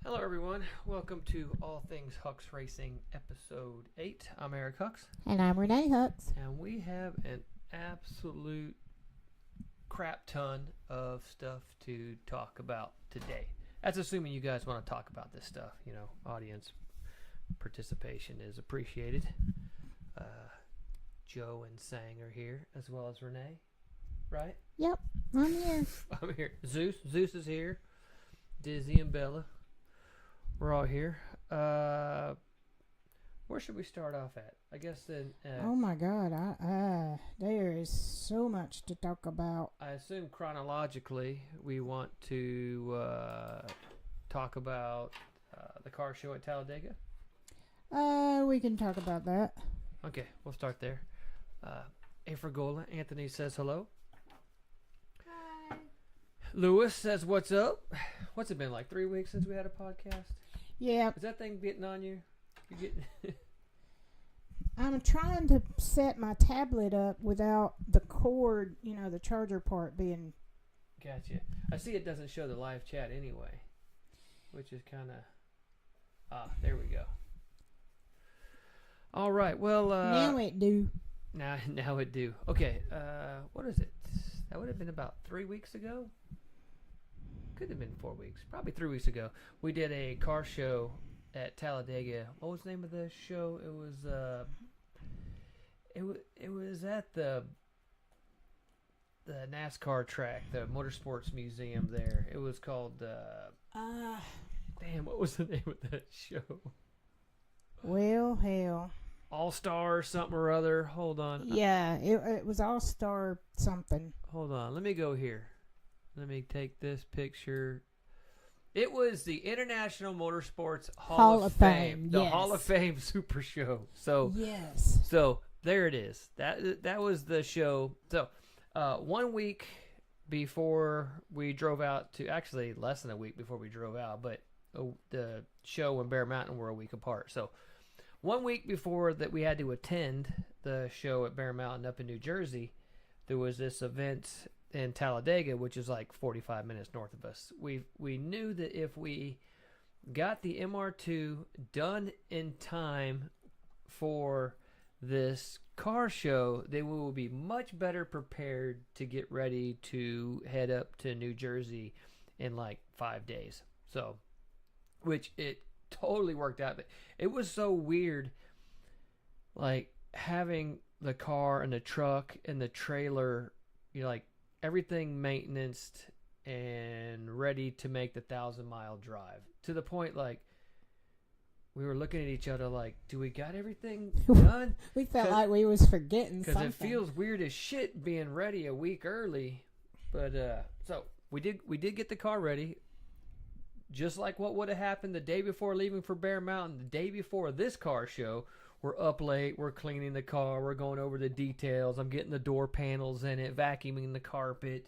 Hello, everyone. Welcome to All Things Hucks Racing, Episode 8. I'm Eric Hucks. And I'm Renee Hucks. And we have an absolute crap ton of stuff to talk about today. That's assuming you guys want to talk about this stuff. You know, audience participation is appreciated. Joe and Sang are here, as well as Renee. Right? Yep, I'm here. I'm here. Zeus is here. Dizzy and Bella. We're all here. Where should we start off at? I guess then. Oh my God, there is so much to talk about. I assume chronologically we want to talk about the car show at Talladega. We can talk about that. Okay, we'll start there. Afragola, Anthony says hello. Hi. Lewis says what's up. What's it been, like 3 weeks since we had a podcast? Yeah. Is that thing getting on you? You getting? I'm trying to set my tablet up without the cord, the charger part being. Gotcha. I see it doesn't show the live chat anyway, which is kind of. There we go. All right. Well. Now it do. Now it do. Okay. What is it? That would have been about 3 weeks ago. Could have been 4 weeks. Probably 3 weeks ago. We did a car show at Talladega. What was the name of the show? It was at the NASCAR track, the Motorsports Museum there. It was called damn, what was the name of that show? Well, hell. All Star something or other. Hold on. Yeah, it was All Star something. Hold on. Let me go here. Let me take this picture. It was the International Motorsports Hall of Fame. The yes. Hall of Fame Super Show. So yes. So there it is. That was the show. So 1 week before we drove out to, actually less than a week before we drove out, but the show and Bear Mountain were a week apart. So 1 week before that we had to attend the show at Bear Mountain up in New Jersey, there was this event in Talladega, which is like 45 minutes north of us. We knew that if we got the MR2 done in time for this car show, then we will be much better prepared to get ready to head up to New Jersey in like 5 days. So, which it totally worked out. But it was so weird, like having the car and the truck and the trailer, like everything maintenanced and ready to make the 1,000-mile drive, to the point like we were looking at each other like, do we got everything done? We felt like we was forgetting something. Because it feels weird as shit being ready a week early. But so we did get the car ready, just like what would have happened the day before leaving for Bear Mountain. The day before this car show, we're up late, we're cleaning the car, we're going over the details, I'm getting the door panels in it, vacuuming the carpet.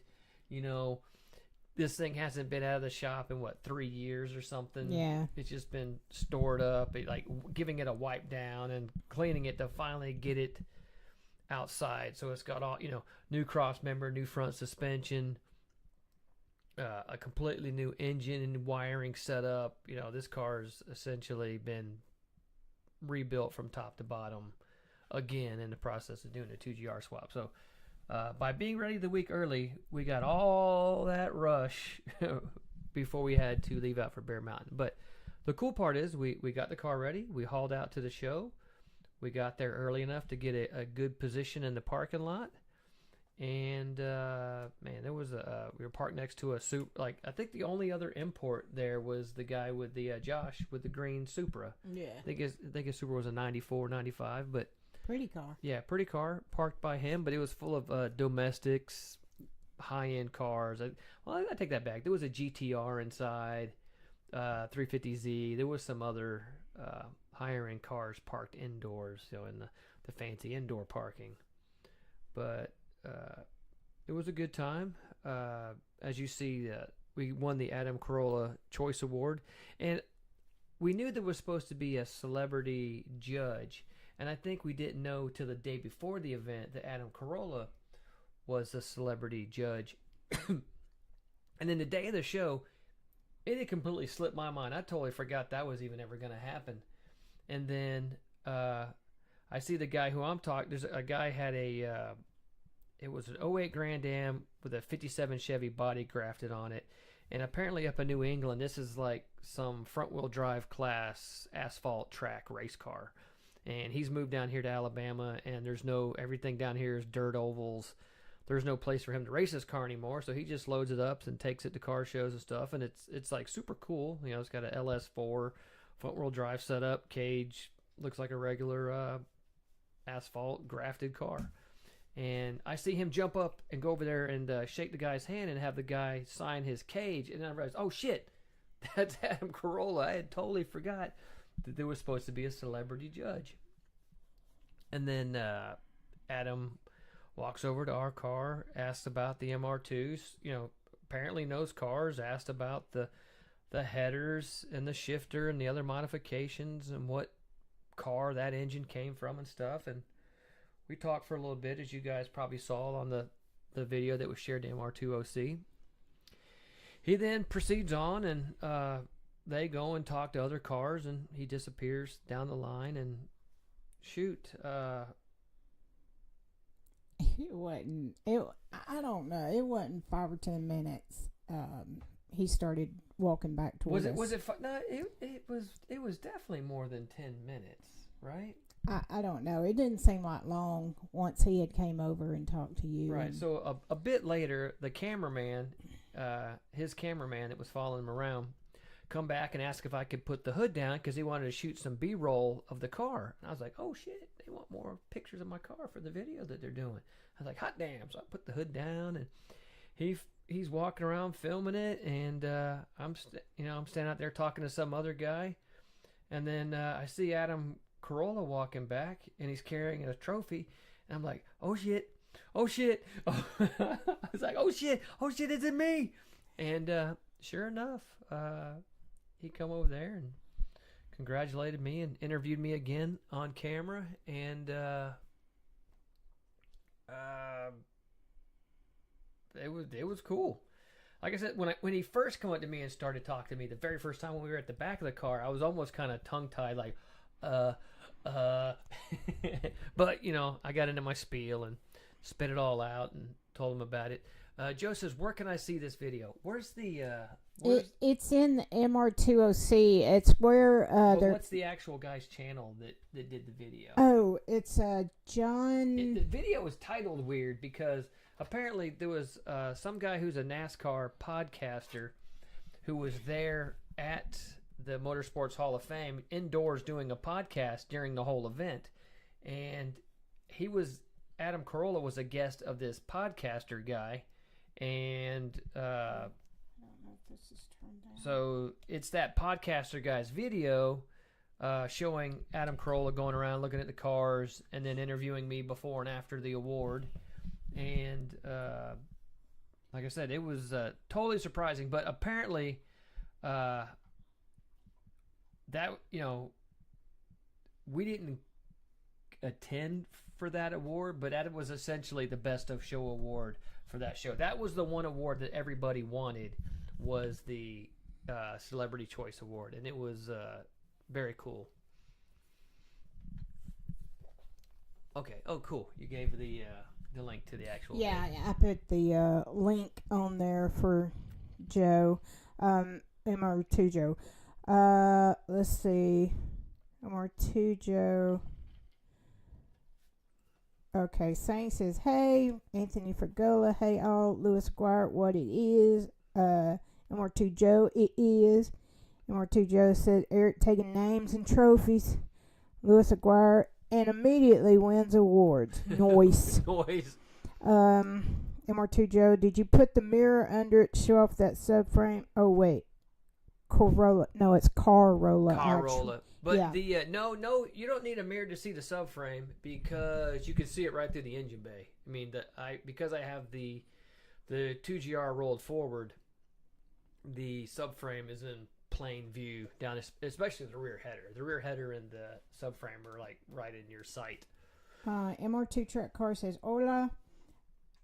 This thing hasn't been out of the shop in 3 years or something. Yeah. It's just been stored up, like giving it a wipe down and cleaning it to finally get it outside. So it's got all, new cross member, new front suspension, a completely new engine and wiring setup. This car's essentially been rebuilt from top to bottom again in the process of doing a 2GR swap. So by being ready the week early, we got all that rush before we had to leave out for Bear Mountain. But the cool part is we got the car ready. We hauled out to the show. We got there early enough to get a good position in the parking lot. And man, there was we were parked next to a I think the only other import there was the guy with the Josh with the green Supra. Yeah. I think his Supra was a 94, 95, but Pretty car. yeah, pretty car parked by him, but it was full of domestics, high-end cars. I take that back. There was a GTR inside, 350Z. There was some other higher-end cars parked indoors, in the fancy indoor parking. But it was a good time. As you see, we won the Adam Carolla Choice Award, and we knew there was supposed to be a celebrity judge, and I think we didn't know till the day before the event that Adam Carolla was a celebrity judge. And then the day of the show, it completely slipped my mind. I totally forgot that was even ever going to happen. And then I see the guy who I'm talking. There's a guy had it was an '08 Grand Am with a '57 Chevy body grafted on it. And apparently up in New England, this is like some front-wheel drive class asphalt track race car. And he's moved down here to Alabama, and everything down here is dirt ovals. There's no place for him to race his car anymore, so he just loads it up and takes it to car shows and stuff. And it's like super cool. You know, it's got a LS4 front-wheel drive setup, cage, looks like a regular asphalt grafted car. And I see him jump up and go over there and shake the guy's hand and have the guy sign his cage. And then I realized, oh shit, that's Adam Carolla. I had totally forgot that there was supposed to be a celebrity judge. And then Adam walks over to our car, asks about the MR2s. You know, apparently knows cars. Asked about the headers and the shifter and the other modifications and what car that engine came from and stuff. And we talked for a little bit, as you guys probably saw on the video that was shared to MR2OC. He then proceeds on, and they go and talk to other cars, and he disappears down the line. And shoot, it wasn't. I don't know. It wasn't 5 or 10 minutes. He started walking back towards us. Was it? No, it was definitely more than 10 minutes, right? I don't know. It didn't seem like long once he had came over and talked to you. Right. So a bit later, the cameraman, his cameraman that was following him around, come back and ask if I could put the hood down because he wanted to shoot some B-roll of the car. And I was like, oh shit, they want more pictures of my car for the video that they're doing. I was like, hot damn. So I put the hood down, and he's walking around filming it, and I'm standing out there talking to some other guy, and then I see Adam Carolla walking back, and he's carrying a trophy, and I'm like, oh shit. I was like, oh shit, is it me? And sure enough, he come over there and congratulated me and interviewed me again on camera, and it was cool. Like I said, when he first came up to me and started talking to me, the very first time when we were at the back of the car, I was almost kind of tongue-tied, like, but you know, I got into my spiel and spit it all out and told him about it. Joe says, where can I see this video? Where's the it's in the MR2OC. It's where what's the actual guy's channel that did the video? Oh, it's John. The video was titled weird because apparently there was some guy who's a NASCAR podcaster who was there at the Motorsports Hall of Fame indoors doing a podcast during the whole event, and Adam Carolla was a guest of this podcaster guy, and I don't know if this is turned down. So it's that podcaster guy's video showing Adam Carolla going around looking at the cars and then interviewing me before and after the award, and like I said, it was totally surprising, but apparently that, you know, we didn't attend for that award, but that was essentially the best of show award for that show. That was the one award that everybody wanted, was the Celebrity Choice Award, and it was very cool. Okay. Oh, cool. You gave the link to the actual. Yeah, I put the link on there for Joe, MR2 Joe. Let's see. MR2 Joe. Okay, Saint says, hey, Anthony Fergola, hey all, Lewis Aguirre, what it is. MR2 Joe, it is. MR2 Joe said, Eric taking names and trophies. Lewis Aguirre, and immediately wins awards. Noise. Noise. MR2 Joe, did you put the mirror under it to show off that subframe? Oh, wait. Corolla. No, it's Carolla. Carolla. But yeah. No, you don't need a mirror to see the subframe because you can see it right through the engine bay. I mean, because I have the 2GR rolled forward, the subframe is in plain view down, especially the rear header. The rear header and the subframe are like right in your sight. MR2 Truck Car says, hola.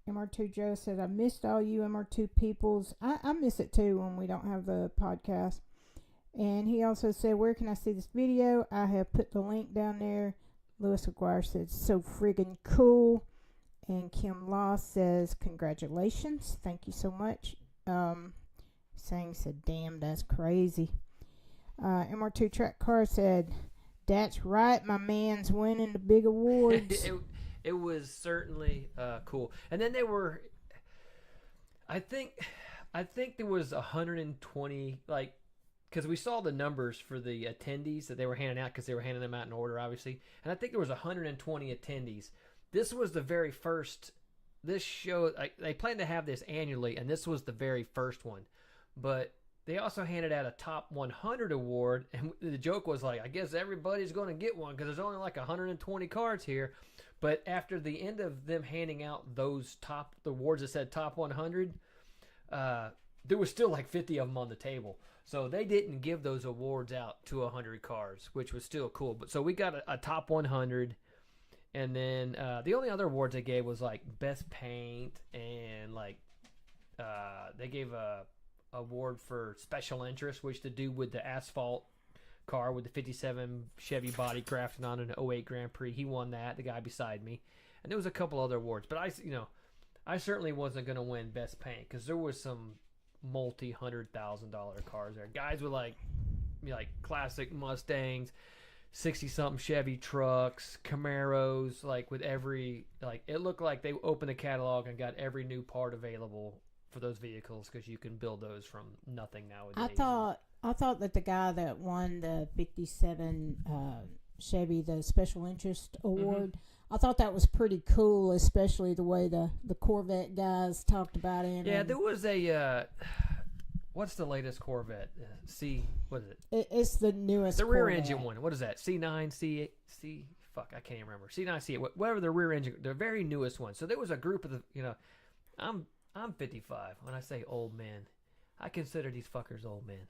MR2 Joe said, I missed all you MR2 peoples. I miss it too when we don't have the podcast. And he also said, where can I see this video? I have put the link down there. Lewis McGuire said, so friggin' cool. And Kim Law says, congratulations. Thank you so much. Sang said, damn, that's crazy. MR2 Track Car said, that's right, my man's winning the big awards. It was certainly cool. And then they were, I think there was 120, like, because we saw the numbers for the attendees that they were handing out, because they were handing them out in order, obviously. And I think there was 120 attendees. This was the very first, this show, they plan to have this annually, and this was the very first one. But they also handed out a top 100 award, and the joke was like, I guess everybody's going to get one because there's only like 120 cards here. But after the end of them handing out those the awards that said top 100, there was still like 50 of them on the table. So they didn't give those awards out to 100 cars, which was still cool. But so we got a top 100. And then the only other awards they gave was like best paint, and like they gave a award for special interest, which to do with the asphalt car with the 57 Chevy body crafted on an 08 Grand Prix. He won that, the guy beside me. And there was a couple other awards, but I certainly wasn't going to win best paint because there was some multi-$100,000 cars there. Guys with like classic Mustangs, 60-something Chevy trucks, Camaros, like with every, like it looked like they opened the catalog and got every new part available for those vehicles, because you can build those from nothing nowadays. I thought that the guy that won the 57 Chevy, the special interest award, I thought that was pretty cool, especially the way the Corvette guys talked about it. Yeah, there was a what's the latest Corvette? What is it? It's the newest. The rear Corvette. engine one. What is that? C9, C. Fuck, I can't even remember. C9, C8. Whatever the rear engine, the very newest one. So there was a group of I'm 55. When I say old man, I consider these fuckers old men.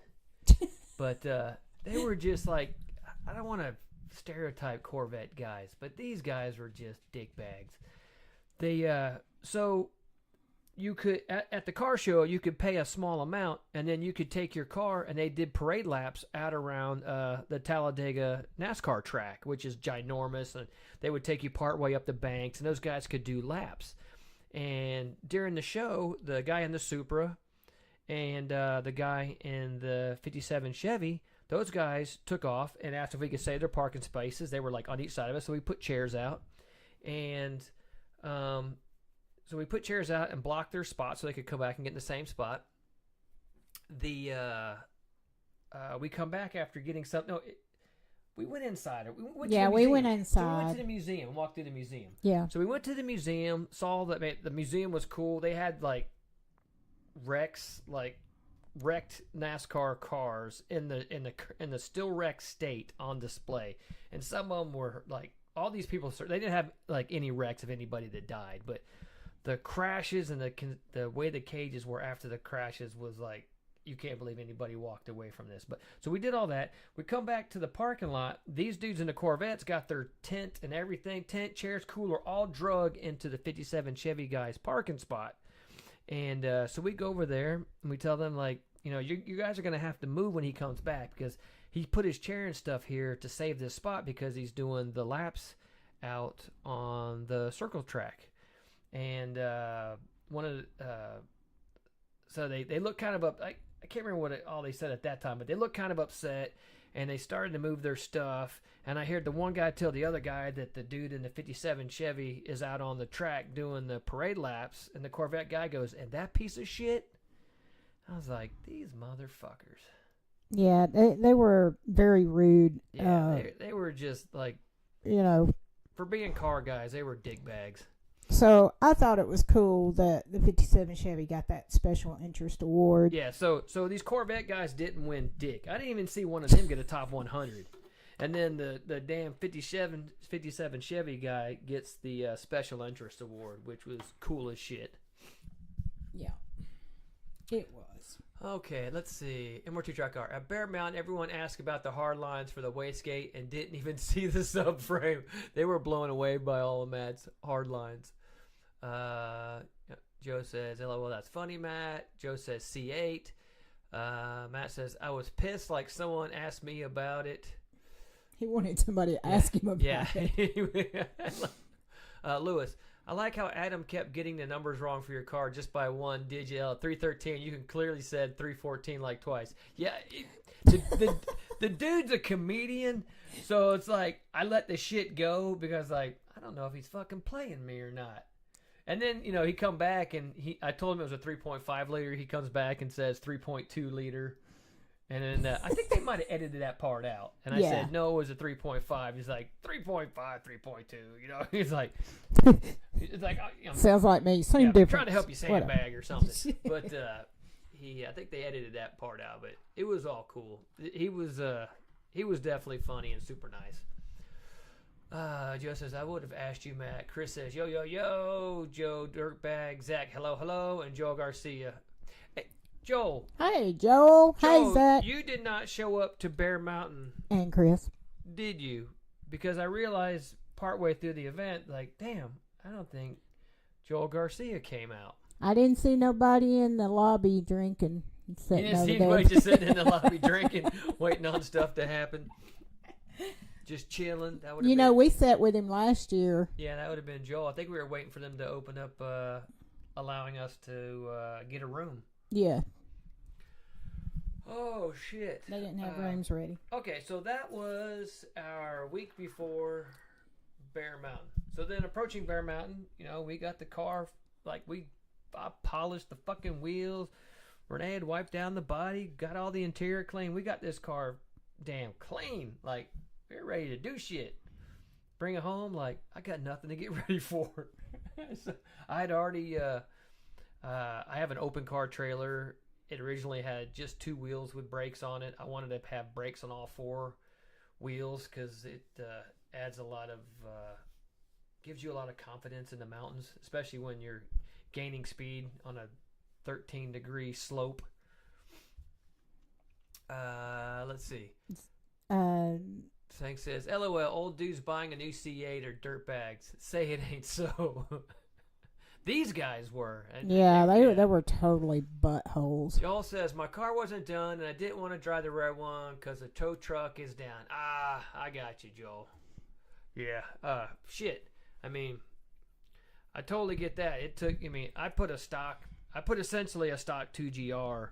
But they were just like, I don't want to stereotype Corvette guys, but these guys were just dick bags. They so you could at the car show, you could pay a small amount, and then you could take your car, and they did parade laps out around the Talladega NASCAR track, which is ginormous, and they would take you part way up the banks, and those guys could do laps. And during the show, the guy in the Supra and the guy in the 57 Chevy, those guys took off and asked if we could save their parking spaces. They were like on each side of us, so we put chairs out. And so we put chairs out and blocked their spots so they could come back and get in the same spot. We come back after getting something. No, we went inside. We went inside. So we went to the museum and walked through the museum. Yeah. So we went to the museum, saw that the museum was cool. They had like wrecks, like wrecked NASCAR cars in the still wrecked state on display, and some of them were like, all these people. They didn't have like any wrecks of anybody that died, but the crashes and the way the cages were after the crashes was like, you can't believe anybody walked away from this. But so we did all that. We come back to the parking lot. These dudes in the Corvettes got their tent and everything, tent, chairs, cooler, all drug into the 57 Chevy guy's parking spot. And so we go over there and we tell them, like, you guys are going to have to move when he comes back, because he put his chair and stuff here to save this spot because he's doing the laps out on the circle track. And so they look kind of up. I can't remember what all they said at that time, but they looked kind of upset, and they started to move their stuff. And I heard the one guy tell the other guy that the dude in the 57 Chevy is out on the track doing the parade laps, and the Corvette guy goes, "And that piece of shit?" I was like, these motherfuckers. Yeah, they were very rude. Yeah, they were just like, for being car guys, they were dick bags. So I thought it was cool that the 57 Chevy got that special interest award. Yeah, so these Corvette guys didn't win dick. I didn't even see one of them get a top 100. And then the damn 57 Chevy guy gets the special interest award, which was cool as shit. Yeah, it was. Okay, let's see. MR2 Track Car. At Bear Mountain, everyone asked about the hard lines for the wastegate and didn't even see the subframe. They were blown away by all of Matt's hard lines. Joe says, "LOL, that's funny, Matt." Joe says C8. Matt says, "I was pissed like someone asked me about it." He wanted somebody to ask him about it. Lewis, I like how Adam kept getting the numbers wrong for your car just by one digit. 313, you can clearly said 314 like twice. Yeah, the dude's a comedian, so it's like I let the shit go because like I don't know if he's fucking playing me or not. And then he come back and I told him it was a 3.5 liter. He comes back and says 3.2 liter. And then I think they might have edited that part out. And I said, no, it was a 3.5. He's like, 3.5, 3.2. He's like, it's like, sounds like me. Same difference. Trying to help you sandbag or something. But I think they edited that part out. But it was all cool. He was definitely funny and super nice. Joe says, I would have asked you, Matt. Chris says, yo, yo, yo. Joe Dirtbag. Zach, hello, hello. And Joel Garcia. Joel. Hey, Joel. Hey, Zach. You did not show up to Bear Mountain. And Chris. Did you? Because I realized partway through the event, like, damn, I don't think Joel Garcia came out. I didn't see nobody in the lobby drinking. You didn't see anybody just sitting in the lobby drinking, waiting on stuff to happen. Just chilling. That would. We sat with him last year. Yeah, that would have been Joel. I think we were waiting for them to open up, allowing us to get a room. Yeah. Oh, shit. They didn't have rooms ready. Okay, so that was our week before Bear Mountain. So then approaching Bear Mountain, we got the car, like I polished the fucking wheels. Renee had wiped down the body, got all the interior clean. We got this car damn clean. Like, we're ready to do shit. Bring it home, like, I got nothing to get ready for. So I had already... I have an open car trailer. It originally had just 2 wheels with brakes on it. I wanted to have brakes on all 4 wheels because it adds a lot of, gives you a lot of confidence in the mountains, especially when you're gaining speed on a 13-degree slope. Let's see. Sang says, LOL, old dudes buying a new C8 or dirtbags. Say it ain't so. These guys were. They were totally buttholes. Joel says, my car wasn't done, and I didn't want to drive the red one because the tow truck is down. Ah, I got you, Joel. Yeah. Shit. I mean, I totally get that. It took, I put essentially a stock 2GR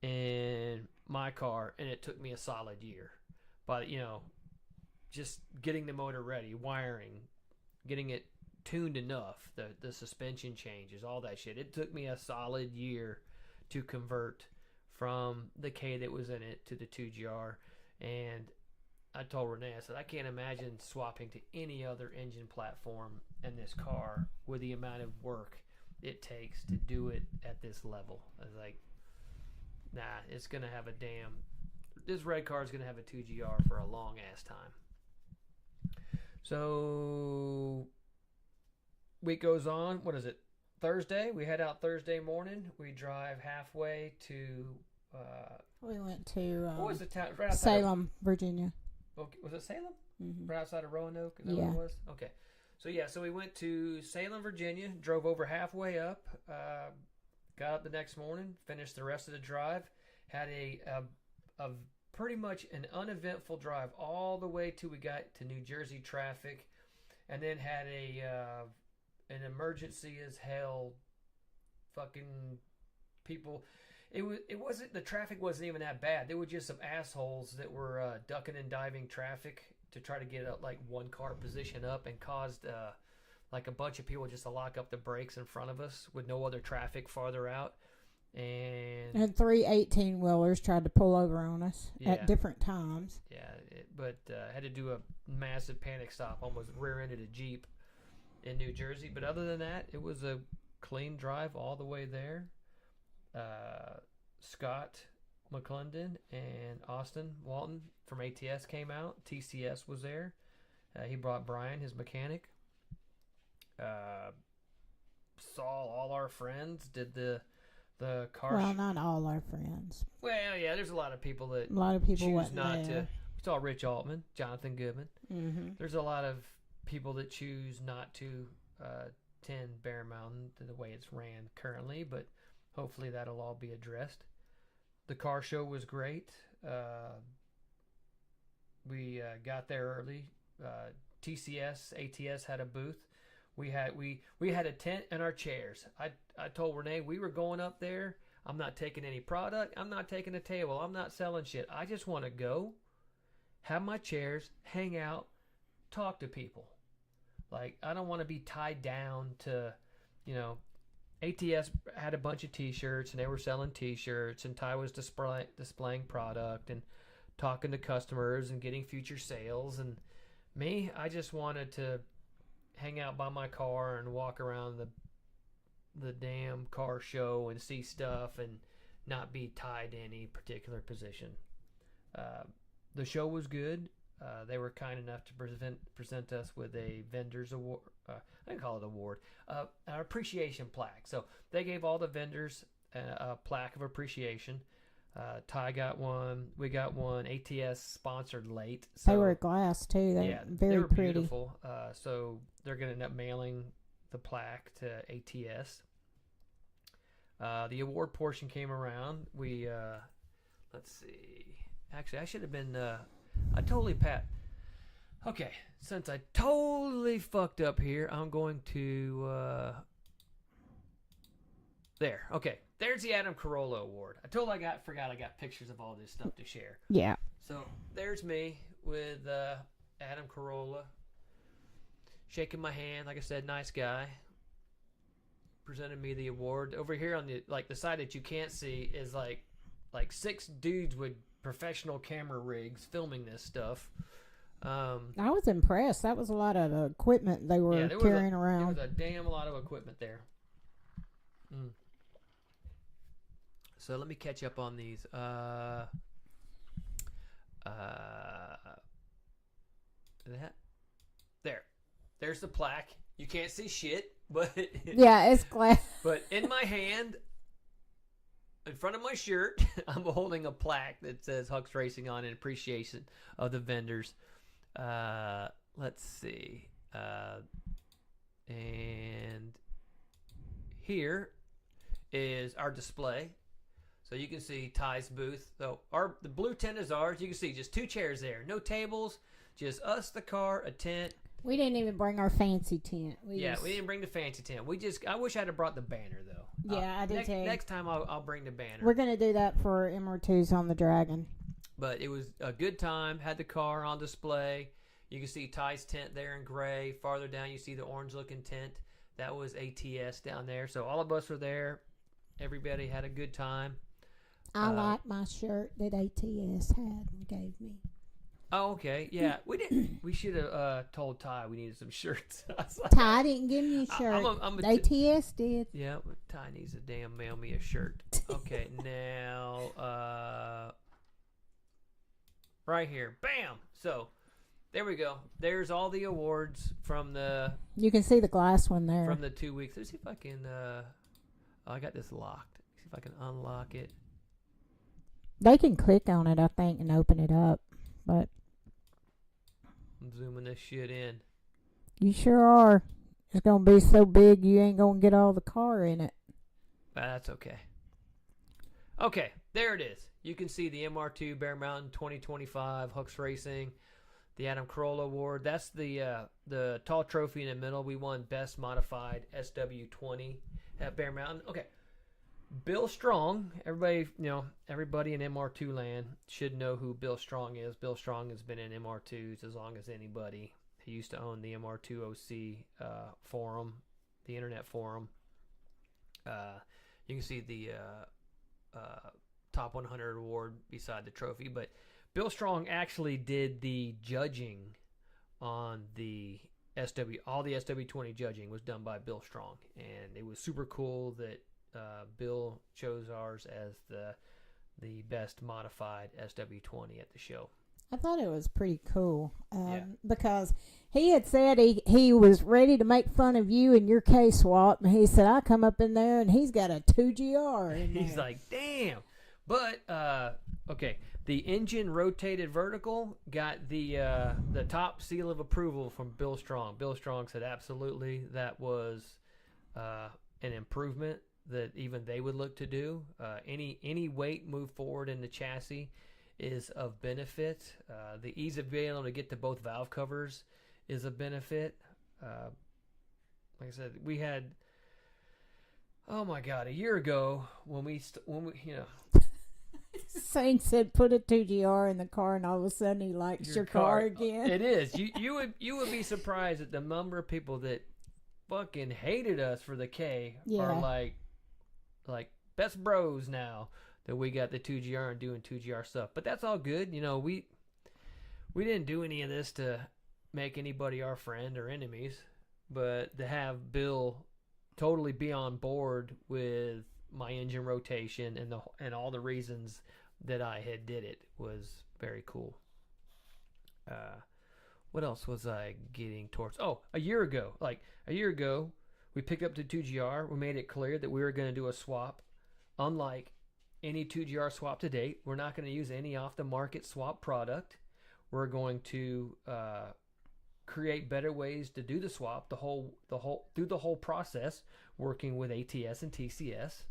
in my car, and it took me a solid year. But, just getting the motor ready, wiring, getting it tuned enough, the suspension changes, all that shit. It took me a solid year to convert from the K that was in it to the 2GR. And I told Renee, I said, I can't imagine swapping to any other engine platform in this car with the amount of work it takes to do it at this level. I was like, nah, it's going to have this red car is going to have a 2GR for a long ass time. So week goes on. What is it? Thursday. We head out Thursday morning. We drive halfway to. We went to. What was the town? Right Salem, Virginia. Okay, was it Salem? Mm-hmm. Right outside of Roanoke. Is that what it was? Okay. So we went to Salem, Virginia. Drove over halfway up. Got up the next morning. Finished the rest of the drive. Had a pretty much an uneventful drive all the way till we got to New Jersey traffic, and then had an emergency as hell. Fucking people. It wasn't, the traffic wasn't even that bad. There were just some assholes that were ducking and diving traffic to try to get like one car position up, and caused like a bunch of people just to lock up the brakes in front of us with no other traffic farther out. And 3 18-wheelers tried to pull over on us at different times. Yeah, but had to do a massive panic stop, almost rear-ended a Jeep in New Jersey. But other than that, it was a clean drive all the way there. Scott McClendon and Austin Walton from ATS came out. TCS was there. He brought Brian, his mechanic. Saw all our friends. Did the car. Well, not all our friends. Well, yeah, there's a lot of people that choose not there. to. We saw Rich Altman, Jonathan Goodman. Mm-hmm. There's a lot of people that choose not to 10 Bear Mountain the way it's ran currently, but hopefully that'll all be addressed. The car show was great. We got there early. TCS, ATS had a booth. We had a tent and our chairs. I told Renee we were going up there. I'm not taking any product. I'm not taking a table. I'm not selling shit. I just want to go, have my chairs, hang out, talk to people. Like, I don't want to be tied down to, ATS had a bunch of T-shirts, and they were selling T-shirts, and Ty was displaying product and talking to customers and getting future sales. And me, I just wanted to hang out by my car and walk around the damn car show and see stuff and not be tied to any particular position. The show was good. They were kind enough to present us with a vendor's award. I didn't call it award. An appreciation plaque. So they gave all the vendors a plaque of appreciation. Ty got one. We got one. ATS sponsored late. So, they were glass too. They were very they were pretty. Beautiful. So they're going to end up mailing the plaque to ATS. The award portion came around. We let's see. Actually, I should have been. I totally Okay, since I totally fucked up here, I'm going to. There. Okay. There's the Adam Carolla Award. I forgot I got pictures of all this stuff to share. Yeah. So there's me with Adam Carolla, shaking my hand. Like I said, nice guy. Presented me the award. Over here on the side that you can't see is like 6 dudes with professional camera rigs filming this stuff. I was impressed. That was a lot of equipment they were carrying around. There was a damn lot of equipment there. So let me catch up on these. There's the plaque. You can't see shit, but yeah, it's glass. But in my hand, in front of my shirt, I'm holding a plaque that says Hucks Racing on in appreciation of the vendors. Let's see. And here is our display. So you can see Ty's booth. So the blue tent is ours. You can see just 2 chairs there. No tables, just us, the car, a tent. We didn't even bring our fancy tent. We didn't bring the fancy tent. I wish I'd have brought the banner, though. Yeah, I did too. Next time I'll bring the banner. We're going to do that for MR2s on the Dragon. But it was a good time. Had the car on display. You can see Ty's tent there in gray. Farther down, you see the orange-looking tent. That was ATS down there. So all of us were there. Everybody had a good time. I like my shirt that ATS had and gave me. Oh, okay. Yeah, we didn't. We should have told Ty we needed some shirts. Like, Ty didn't give me a shirt. ATS did. Yeah, Ty needs to damn mail me a shirt. Okay, now, right here. Bam! So, there we go. There's all the awards from the... You can see the glass one there. From the 2 weeks. Let's see if I can... I got this locked. See if I can unlock it. They can click on it, I think, and open it up. But I'm zooming this shit in. You sure are. It's going to be so big you ain't going to get all the car in it. That's okay. Okay, there it is. You can see the MR2 Bear Mountain 2025 Hucks Racing, the Adam Carolla Award. That's the tall trophy in the middle. We won Best Modified SW20 at Bear Mountain. Okay. Bill Strong, everybody in MR2 land should know who Bill Strong is. Bill Strong has been in MR2s as long as anybody. He used to own the MR2OC forum, the internet forum. You can see the Top 100 award beside the trophy. But Bill Strong actually did the judging on the SW. All the SW20 judging was done by Bill Strong. And it was super cool that Bill chose ours as the best modified SW20 at the show. I thought it was pretty cool because he had said he was ready to make fun of you and your K-swap, and he said, I come up in there and he's got a 2GR in there. He's like, damn. But, okay, the engine rotated vertical got the top seal of approval from Bill Strong. Bill Strong said, absolutely, that was an improvement that even they would look to do. Any weight move forward in the chassis is of benefit. The ease of being able to get to both valve covers is a benefit. Like I said, we had, oh my God, a year ago when we Saying said put a 2GR in the car and all of a sudden he likes your car again. It is. You would be surprised at the number of people that fucking hated us for the K are like best bros now that we got the 2GR and doing 2GR stuff. But that's all good. We didn't do any of this to make anybody our friend or enemies, but to have Bill totally be on board with my engine rotation and all the reasons that I had did it was very cool. What else was I getting towards? Oh, a year ago, we picked up the 2GR. We made it clear that we were going to do a swap. Unlike any 2GR swap to date, we're not going to use any off-the-market swap product. We're going to create better ways to do the swap, through the whole process, working with ATS and TCS.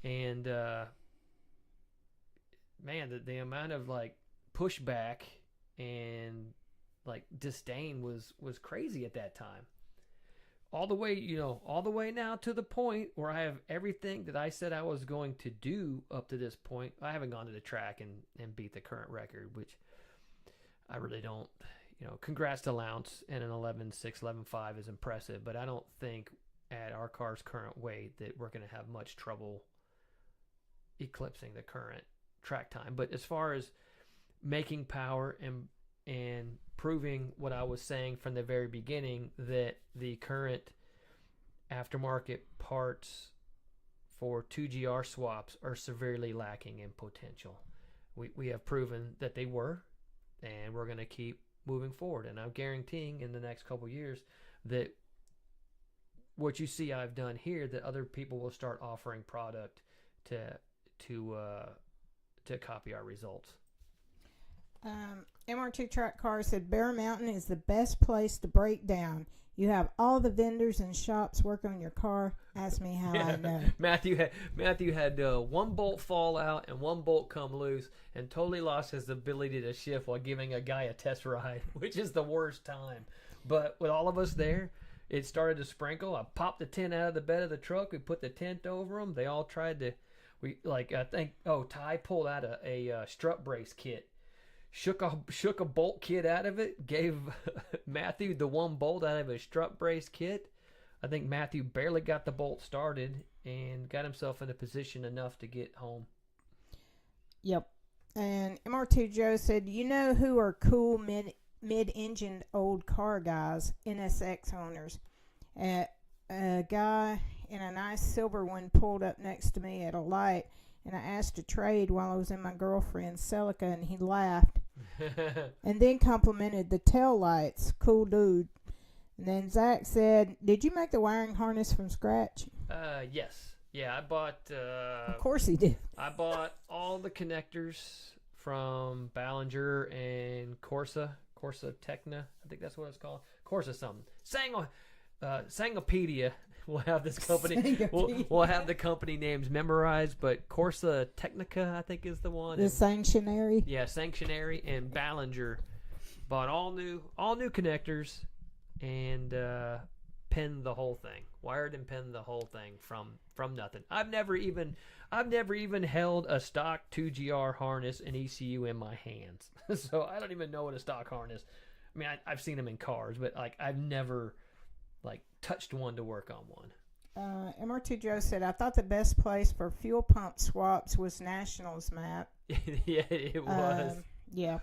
And man, the amount of pushback and disdain was crazy at that time. All the way now to the point where I have everything that I said I was going to do up to this point. I haven't gone to the track and beat the current record, which I really don't. Congrats to Lounce, and an 11.6, 11.5 is impressive, but I don't think at our car's current weight that we're going to have much trouble eclipsing the current track time. But as far as making power and proving what I was saying from the very beginning, that the current aftermarket parts for 2GR swaps are severely lacking in potential. We have proven that they were, and we're going to keep moving forward. And I'm guaranteeing in the next couple years that what you see I've done here, that other people will start offering product to copy our results. MR2 Track Car said Bear Mountain is the best place to break down. You have all the vendors and shops working on your car. Ask me how I know. Matthew had one bolt fall out and one bolt come loose, and totally lost his ability to shift while giving a guy a test ride, which is the worst time. But with all of us there, it started to sprinkle. I popped the tent out of the bed of the truck. We put the tent over them. They all tried to. Ty pulled out a strut brace kit. Shook a bolt kit out of it, gave Matthew the one bolt out of his strut brace kit. I think Matthew barely got the bolt started and got himself in a position enough to get home. Yep. And MR2 Joe said, who are cool mid-engined old car guys, NSX owners? A guy in a nice silver one pulled up next to me at a light, and I asked to trade while I was in my girlfriend's Celica, and he laughed. And then complimented the tail lights. Cool dude. And then Zach said, did you make the wiring harness from scratch? Yes. Yeah, I bought... of course he did. I bought all the connectors from Ballinger and Corsa Techna. I think that's what it's called. Corsa something. Sangopedia. We'll have this company. We'll have the company names memorized, but Corsa Technica, I think, is the one. The Sanctionary. Yeah, Sanctionary and Ballinger bought all new connectors and pinned the whole thing, wired and pinned the whole thing from nothing. I've never even held a stock 2GR harness and ECU in my hands, so I don't even know what a stock harness. I mean, I've seen them in cars, but I've never touched one to work on one. MR2 Joe said, I thought the best place for fuel pump swaps was Nationals, Matt. Yeah, it was. Yeah.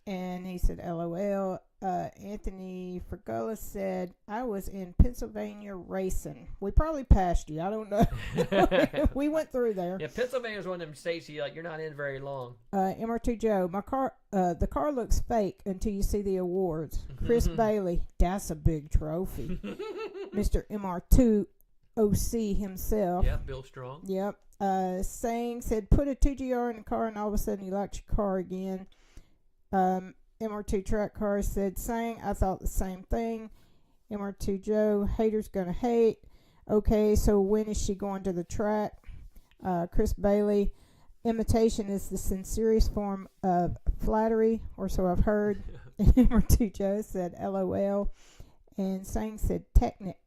And he said, LOL. Anthony Fergola said, I was in Pennsylvania racing. We probably passed you. I don't know. We went through there. Yeah, Pennsylvania's one of them states you're not in very long. MR2 Joe, my car, the car looks fake until you see the awards. Chris Bailey, that's a big trophy. Mr. MR2 OC himself. Yeah, Bill Strong. Yep. Sang said, put a 2GR in the car and all of a sudden you liked your car again. MR2 Track Car said, Sang, I thought the same thing. MR2 Joe, haters gonna hate. Okay, so when is she going to the track? Chris Bailey, imitation is the sincerest form of flattery, or so I've heard. Number 2 Joe said LOL. And Sang said Technic.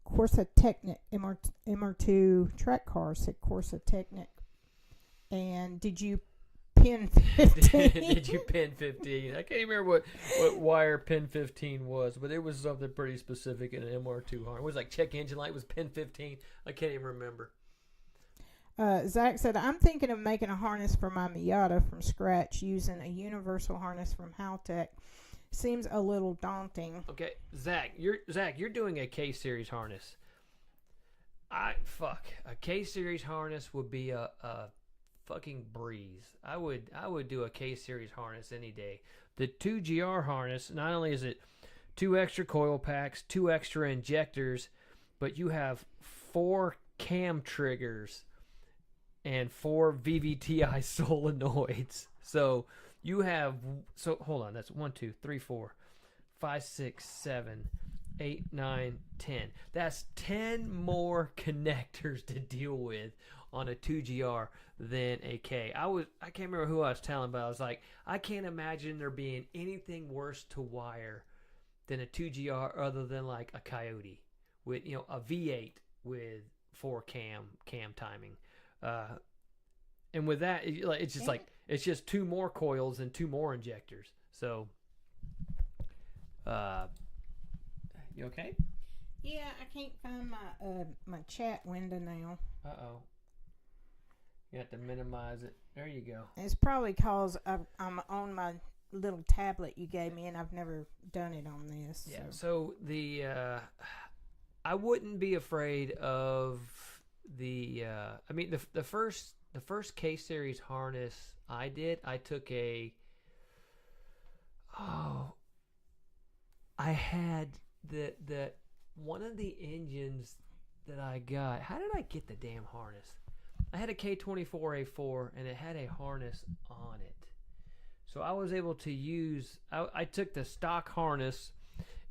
Corsa Technic. MR2 track car said Corsa Technic. And did you pin 15? Did you pin 15? I can't even remember what wire pin 15 was, but it was something pretty specific in an MR2 harness. It was like check engine light was pin 15. I can't even remember. Zach said, I'm thinking of making a harness for my Miata from scratch using a universal harness from Haltech. Seems a little daunting. Okay, Zach, you're doing a K series harness. A K series harness would be a fucking breeze. I would do a K series harness any day. The 2GR harness, not only is it 2 extra coil packs, 2 extra injectors, but you have 4 cam triggers and 4 VVTi solenoids. So you have, hold on, that's 1, 2, 3, 4, 5, 6, 7, 8, 9, 10. That's 10 more connectors to deal with on a 2GR than a K. I can't remember who I was telling, but I was like, I can't imagine there being anything worse to wire than a 2GR other than like a Coyote with, a V8 with 4 cam timing. And with that, it's just like, it's just 2 more coils and 2 more injectors. So, you okay? Yeah, I can't find my chat window now. Uh-oh. You have to minimize it. There you go. It's probably because I'm on my little tablet you gave me, and I've never done it on this. Yeah. So the I wouldn't be afraid of the. I mean, the first K series harness I did, I took I had the one of the engines that I got. How did I get the damn harness? I had a K24A4 and it had a harness on it. So I was able to use, I took the stock harness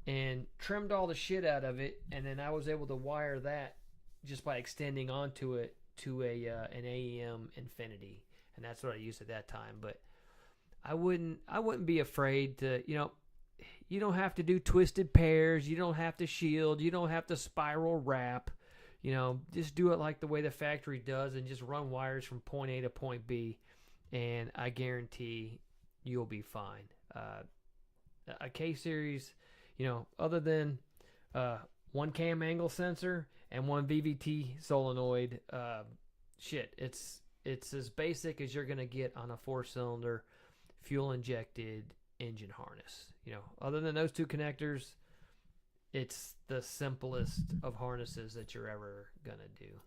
and trimmed all the shit out of it, and then I was able to wire that just by extending onto it to an AEM Infinity, and that's what I used at that time. But I wouldn't be afraid to, you don't have to do twisted pairs, you don't have to shield, you don't have to spiral wrap. Just do it like the way the factory does and just run wires from point A to point B, and I guarantee you'll be fine. A K-Series, other than 1 cam angle sensor and 1 VVT solenoid, it's as basic as you're going to get on a 4-cylinder, fuel-injected engine harness. Other than those 2 connectors, it's the simplest of harnesses that you're ever going to do.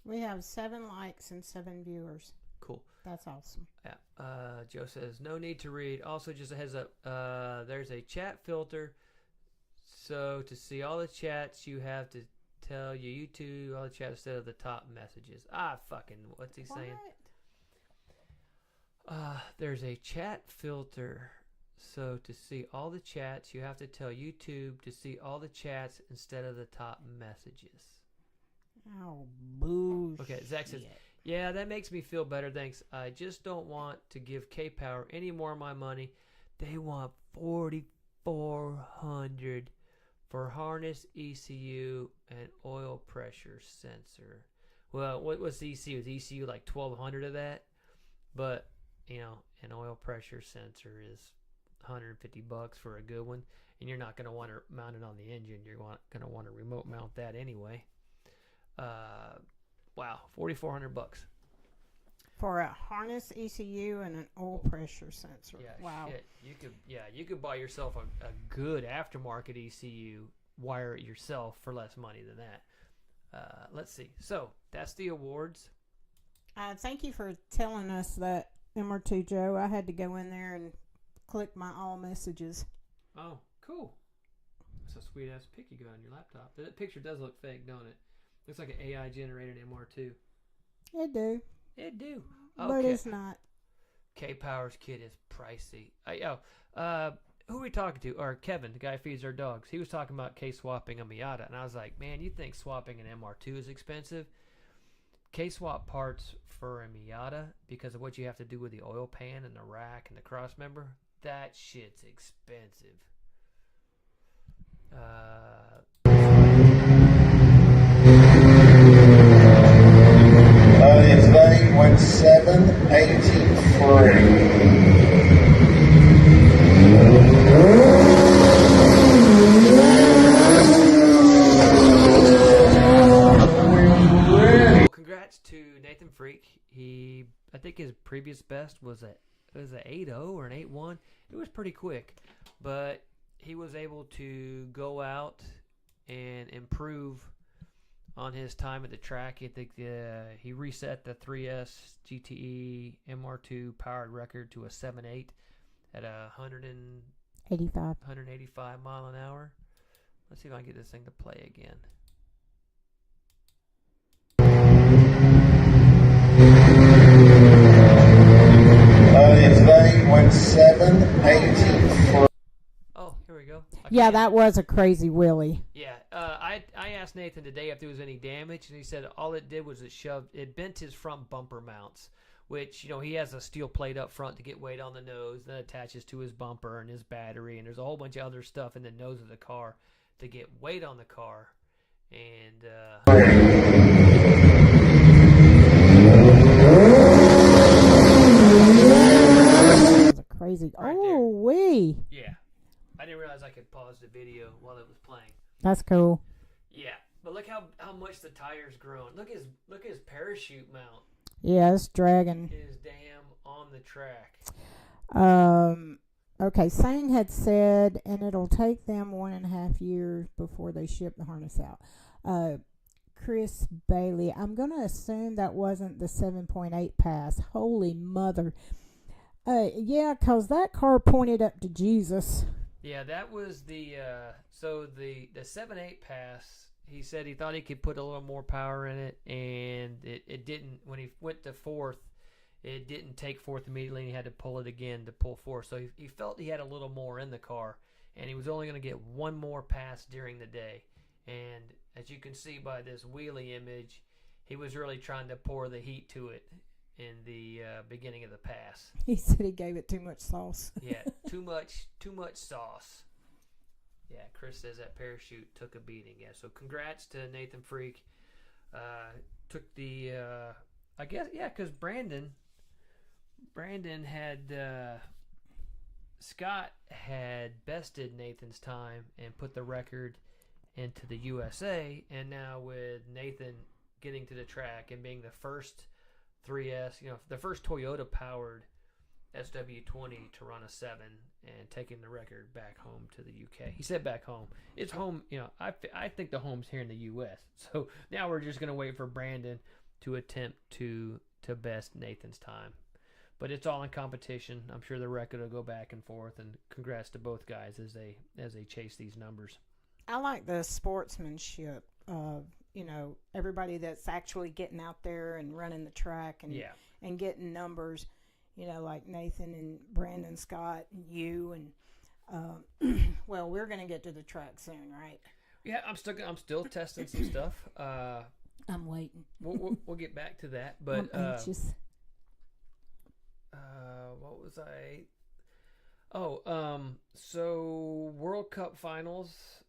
We have 7 likes and 7 viewers. Cool. That's awesome. Yeah. Joe says, no need to read. Also, just a heads up, there's a chat filter. So to see all the chats, you have to tell your YouTube all the chat instead of the top messages. What's he saying? There's a chat filter. So to see all the chats, you have to tell YouTube to see all the chats instead of the top messages. Oh, bullshit. Okay, Zach says, yeah, that makes me feel better, thanks. I just don't want to give K-Power any more of my money. They want $4,400 for harness, ECU, and oil pressure sensor. Well, what's the ECU? Is ECU like $1,200 of that? But, an oil pressure sensor is $150 for a good one, and you're not going to want to mount it on the engine. You're going to want to remote mount that anyway. Wow, $4,400 for a harness, ECU, and an oil pressure sensor. Yeah, wow. Shit. You could buy yourself a good aftermarket ECU, wire it yourself for less money than that. Let's see. So that's the awards. Thank you for telling us that, MR2 Joe. I had to go in there and click my all messages. Oh, cool. That's a sweet ass pic you got on your laptop. That picture does look fake, don't it? Looks like an AI generated MR2. It do. It do. Okay. But it's not. K-Power's kit is pricey. who are we talking to? Or Kevin, the guy who feeds our dogs. He was talking about K-swapping a Miata. And I was like, man, you think swapping an MR2 is expensive? K-swap parts for a Miata, because of what you have to do with the oil pan and the rack and the cross member, that shit's expensive. Today went 783. Well, congrats to Nathan Freak. I think his previous best was an 8.0 or an 8.1. It was pretty quick, but he was able to go out and improve on his time at the track. I think he reset the 3S GTE MR2 powered record to a 7.8 at 185 mile an hour. Let's see if I can get this thing to play again. Today went 783. Oh, here we go. Yeah, that was a crazy wheelie. Yeah, I asked Nathan today if there was any damage, and he said all it did was it bent his front bumper mounts, which, you know, he has a steel plate up front to get weight on the nose, that attaches to his bumper and his battery, and there's a whole bunch of other stuff in the nose of the car to get weight on the car, and That's a crazy. Right oh, wee. yeah, I didn't realize I could pause the video while it was playing. That's cool. Yeah, but look how much the tire's grown. Look at his parachute mount. Yeah, it's dragging. Is damn on the track. Okay, Sang had said, and it'll take them 1.5 years before they ship the harness out. Chris Bailey, I'm going to assume that wasn't the 7.8 pass. Holy mother. Yeah, because that car pointed up to Jesus. Yeah, that was the so the 7.8 pass. He said he thought he could put a little more power in it, and it didn't. When he went to fourth, it didn't take fourth immediately, and he had to pull it again to pull fourth. So he felt he had a little more in the car, and he was only going to get one more pass during the day. And as you can see by this wheelie image, he was really trying to pour the heat to it in the beginning of the pass. He said he gave it too much sauce. Yeah, too much sauce. Yeah, Chris says that parachute took a beating. Yeah, so congrats to Nathan Freak. Took the, I guess, yeah, because Brandon had, Scott had bested Nathan's time and put the record into the USA, and now with Nathan getting to the track and being the first 3S, you know, the first Toyota powered SW20 to run a 7 and taking the record back home to the UK. He said back home. It's home, you know, I think the home's here in the US. So now we're just going to wait for Brandon to attempt to best Nathan's time. But it's all in competition. I'm sure the record will go back and forth, and congrats to both guys as they chase these numbers. I like the sportsmanship of, you know, everybody that's actually getting out there and running the track and and getting numbers, you know, like Nathan and Brandon Scott and you and well, we're gonna get to the track soon, right? Yeah, I'm still testing some stuff. I'm waiting. We'll get back to that, but I'm anxious. What was I? So World Cup Finals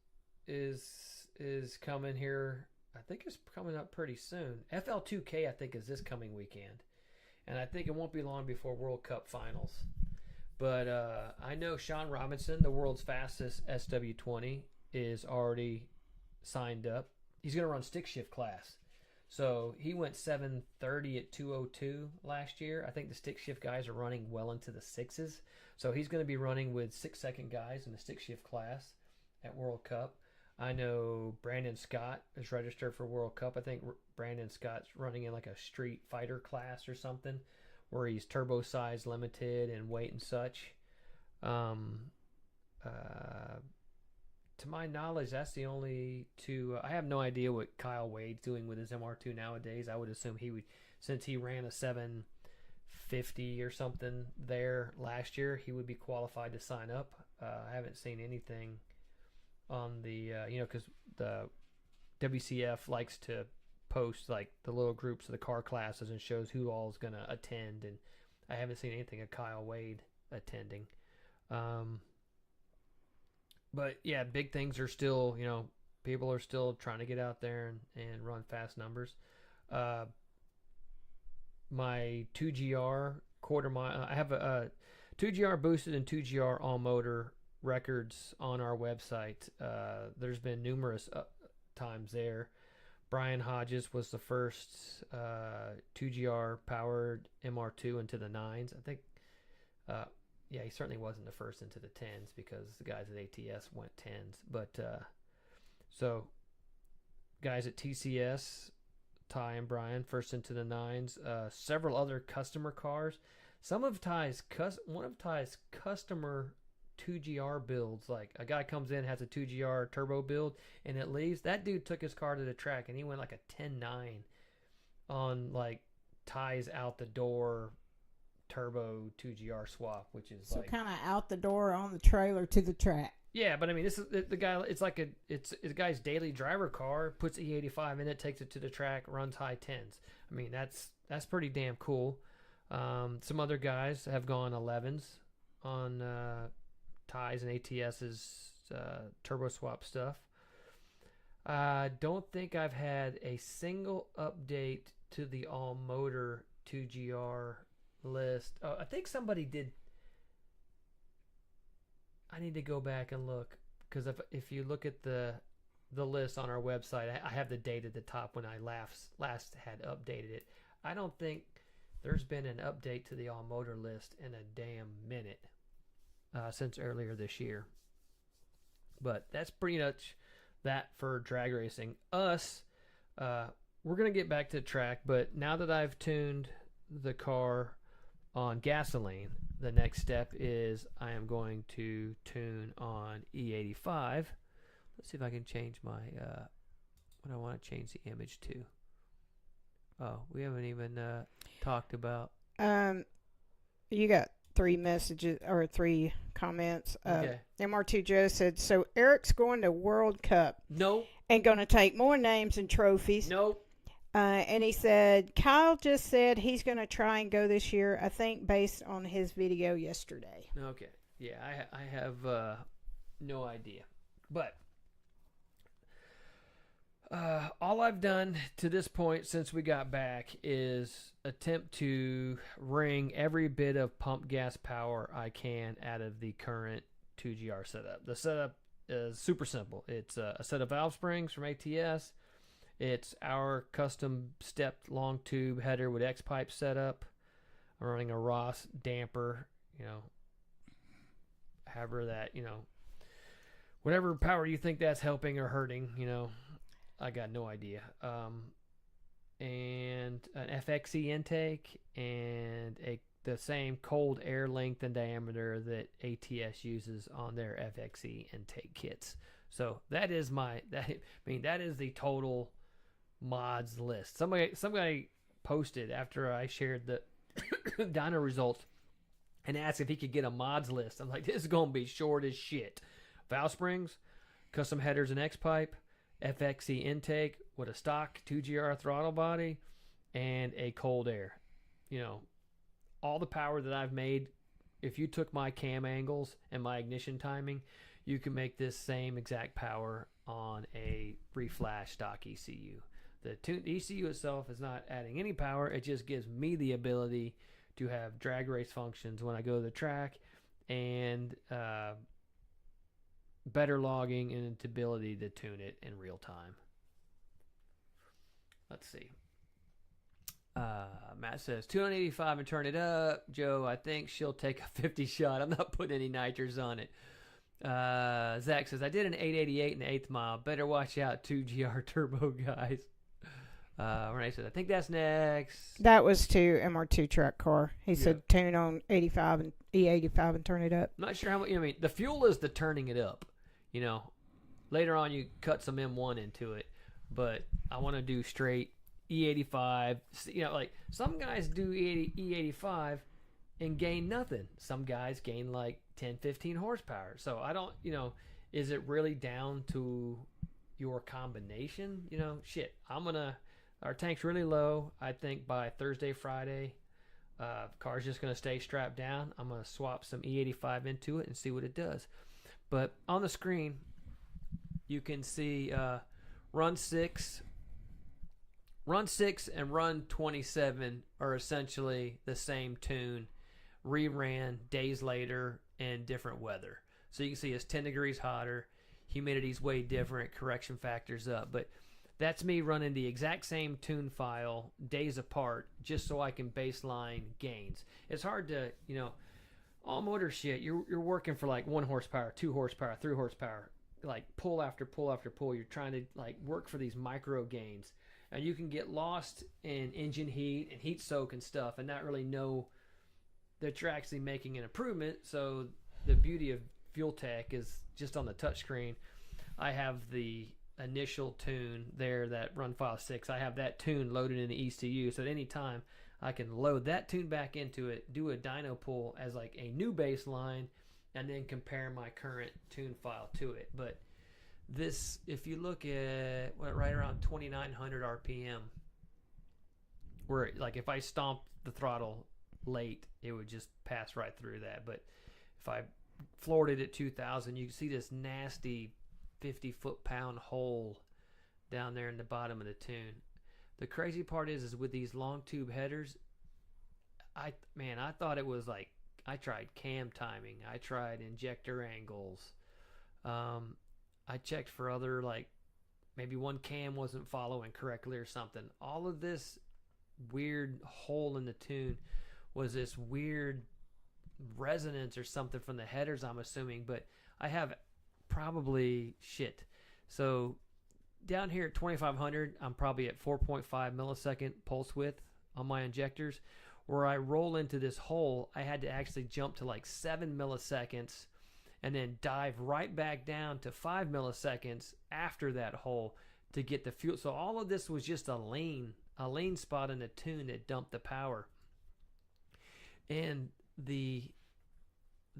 is coming here. I think it's coming up pretty soon. FL2K I think is this coming weekend, and I think it won't be long before World Cup Finals. But I know Sean Robinson, the world's fastest SW20, is already signed up. He's going to run stick shift class. So he went 7:30 at 2:02 last year. I think the stick shift guys are running well into the sixes. So he's going to be running with 6-second guys in the stick shift class at World Cup. I know Brandon Scott is registered for World Cup. I think Brandon Scott's running in like a street fighter class or something where he's turbo size limited and weight and such. To my knowledge, that's the only two. I have no idea what Kyle Wade's doing with his MR2 nowadays. I would assume he would, since he ran a 7 50 or something there last year, he would be qualified to sign up. I haven't seen anything on the, because the WCF likes to post like the little groups of the car classes and shows who all is going to attend. And I haven't seen anything of Kyle Wade attending. But yeah, big things are still, people are still trying to get out there and run fast numbers. My 2GR quarter mile, I have a 2GR boosted and 2GR all motor records on our website. There's been numerous times there. Brian Hodges was the first 2GR powered MR2 into the 9s. I think, he certainly wasn't the first into the 10s because the guys at ATS went 10s. But so guys at TCS, Ty and Brian, first into the 9s. Several other customer cars. One of Ty's customer 2GR builds, like a guy comes in, has a 2GR turbo build, and it leaves. That dude took his car to the track, and he went like a 10.9 on like Ty's out the door turbo 2GR swap, which is so like kind of out the door on the trailer to the track. Yeah, but I mean, this is the guy. It's like it's the guy's daily driver car. Puts E85 in it, takes it to the track, runs high 10s. I mean, that's pretty damn cool. Some other guys have gone 11s on Ty's and ATS's turbo swap stuff. I don't think I've had a single update to the all motor 2GR list. I think somebody did. I need to go back and look, because if you look at the list on our website, I have the date at the top when I last had updated it. I don't think there's been an update to the all motor list in a damn minute since earlier this year. But that's pretty much that for drag racing. Us, we're gonna get back to the track, but now that I've tuned the car on gasoline, the next step is I am going to tune on E85. Let's see if I can change my what I want to change the image to. Oh, we haven't even talked about. You got 3 messages or 3 comments. Okay. MR2 Joe said, so Eric's going to World Cup. Nope. And going to take more names and trophies. Nope. And he said, Kyle just said he's going to try and go this year, I think, based on his video yesterday. Okay. Yeah, I have no idea. But all I've done to this point since we got back is attempt to wring every bit of pump gas power I can out of the current 2GR setup. The setup is super simple. It's a set of valve springs from ATS. It's our custom stepped long tube header with X-pipe setup. I'm running a Ross damper, however that, whatever power you think that's helping or hurting, I got no idea. And an FXE intake and the same cold air length and diameter that ATS uses on their FXE intake kits. So that is that is the total mods list. Somebody posted after I shared the dyno results and asked if he could get a mods list. I'm like, this is gonna be short as shit. Valve springs, custom headers and X-pipe, FXE intake with a stock 2GR throttle body, and a cold air. All the power that I've made, if you took my cam angles and my ignition timing, you can make this same exact power on a reflash stock ECU. The ECU itself is not adding any power. It just gives me the ability to have drag race functions when I go to the track and better logging and ability to tune it in real time. Let's see. Matt says 285 and turn it up. Joe, I think she'll take a 50 shot. I'm not putting any niters on it. Zach says I did an 888 in the 8th mile. Better watch out, 2GR turbo guys. Renee says I think that's next. That was to MR2 track car. He said tune on 85 and E85 and turn it up. I'm not sure how much. I mean, the fuel is the turning it up. Later on you cut some M1 into it, but I want to do straight E85. Like some guys do E85 and gain nothing. Some guys gain like 10, 15 horsepower. So I don't, is it really down to your combination? Our tank's really low. I think by Thursday, Friday, car's just going to stay strapped down. I'm going to swap some E85 into it and see what it does. But on the screen, you can see run 6 and run 27 are essentially the same tune, reran days later in different weather. So you can see it's 10 degrees hotter, humidity's way different, correction factors up. But that's me running the exact same tune file days apart just so I can baseline gains. It's hard to, all motor shit, you're working for like 1 horsepower, 2 horsepower, 3 horsepower, like pull after pull after pull. You're trying to like work for these micro gains. And you can get lost in engine heat and heat soak and stuff and not really know that you're actually making an improvement. So the beauty of Fuel Tech is just on the touchscreen. I have the initial tune there, that run file 6. I have that tune loaded in the ECU, so at any time I can load that tune back into it, do a dyno pull as like a new baseline, and then compare my current tune file to it. But this, if you look at right around 2,900 RPM, where like if I stomped the throttle late, it would just pass right through that. But if I floored it at 2,000, you can see this nasty 50 foot-pound hole down there in the bottom of the tune. The crazy part is with these long tube headers, I thought it was like, I tried cam timing, I tried injector angles, I checked for other, like maybe one cam wasn't following correctly or something. All of this weird hole in the tune was this weird resonance or something from the headers, I'm assuming. But I have probably so down here at 2,500, I'm probably at 4.5 millisecond pulse width on my injectors. Where I roll into this hole, I had to actually jump to like 7 milliseconds and then dive right back down to 5 milliseconds after that hole to get the fuel. So all of this was just a lean spot in the tune that dumped the power. And the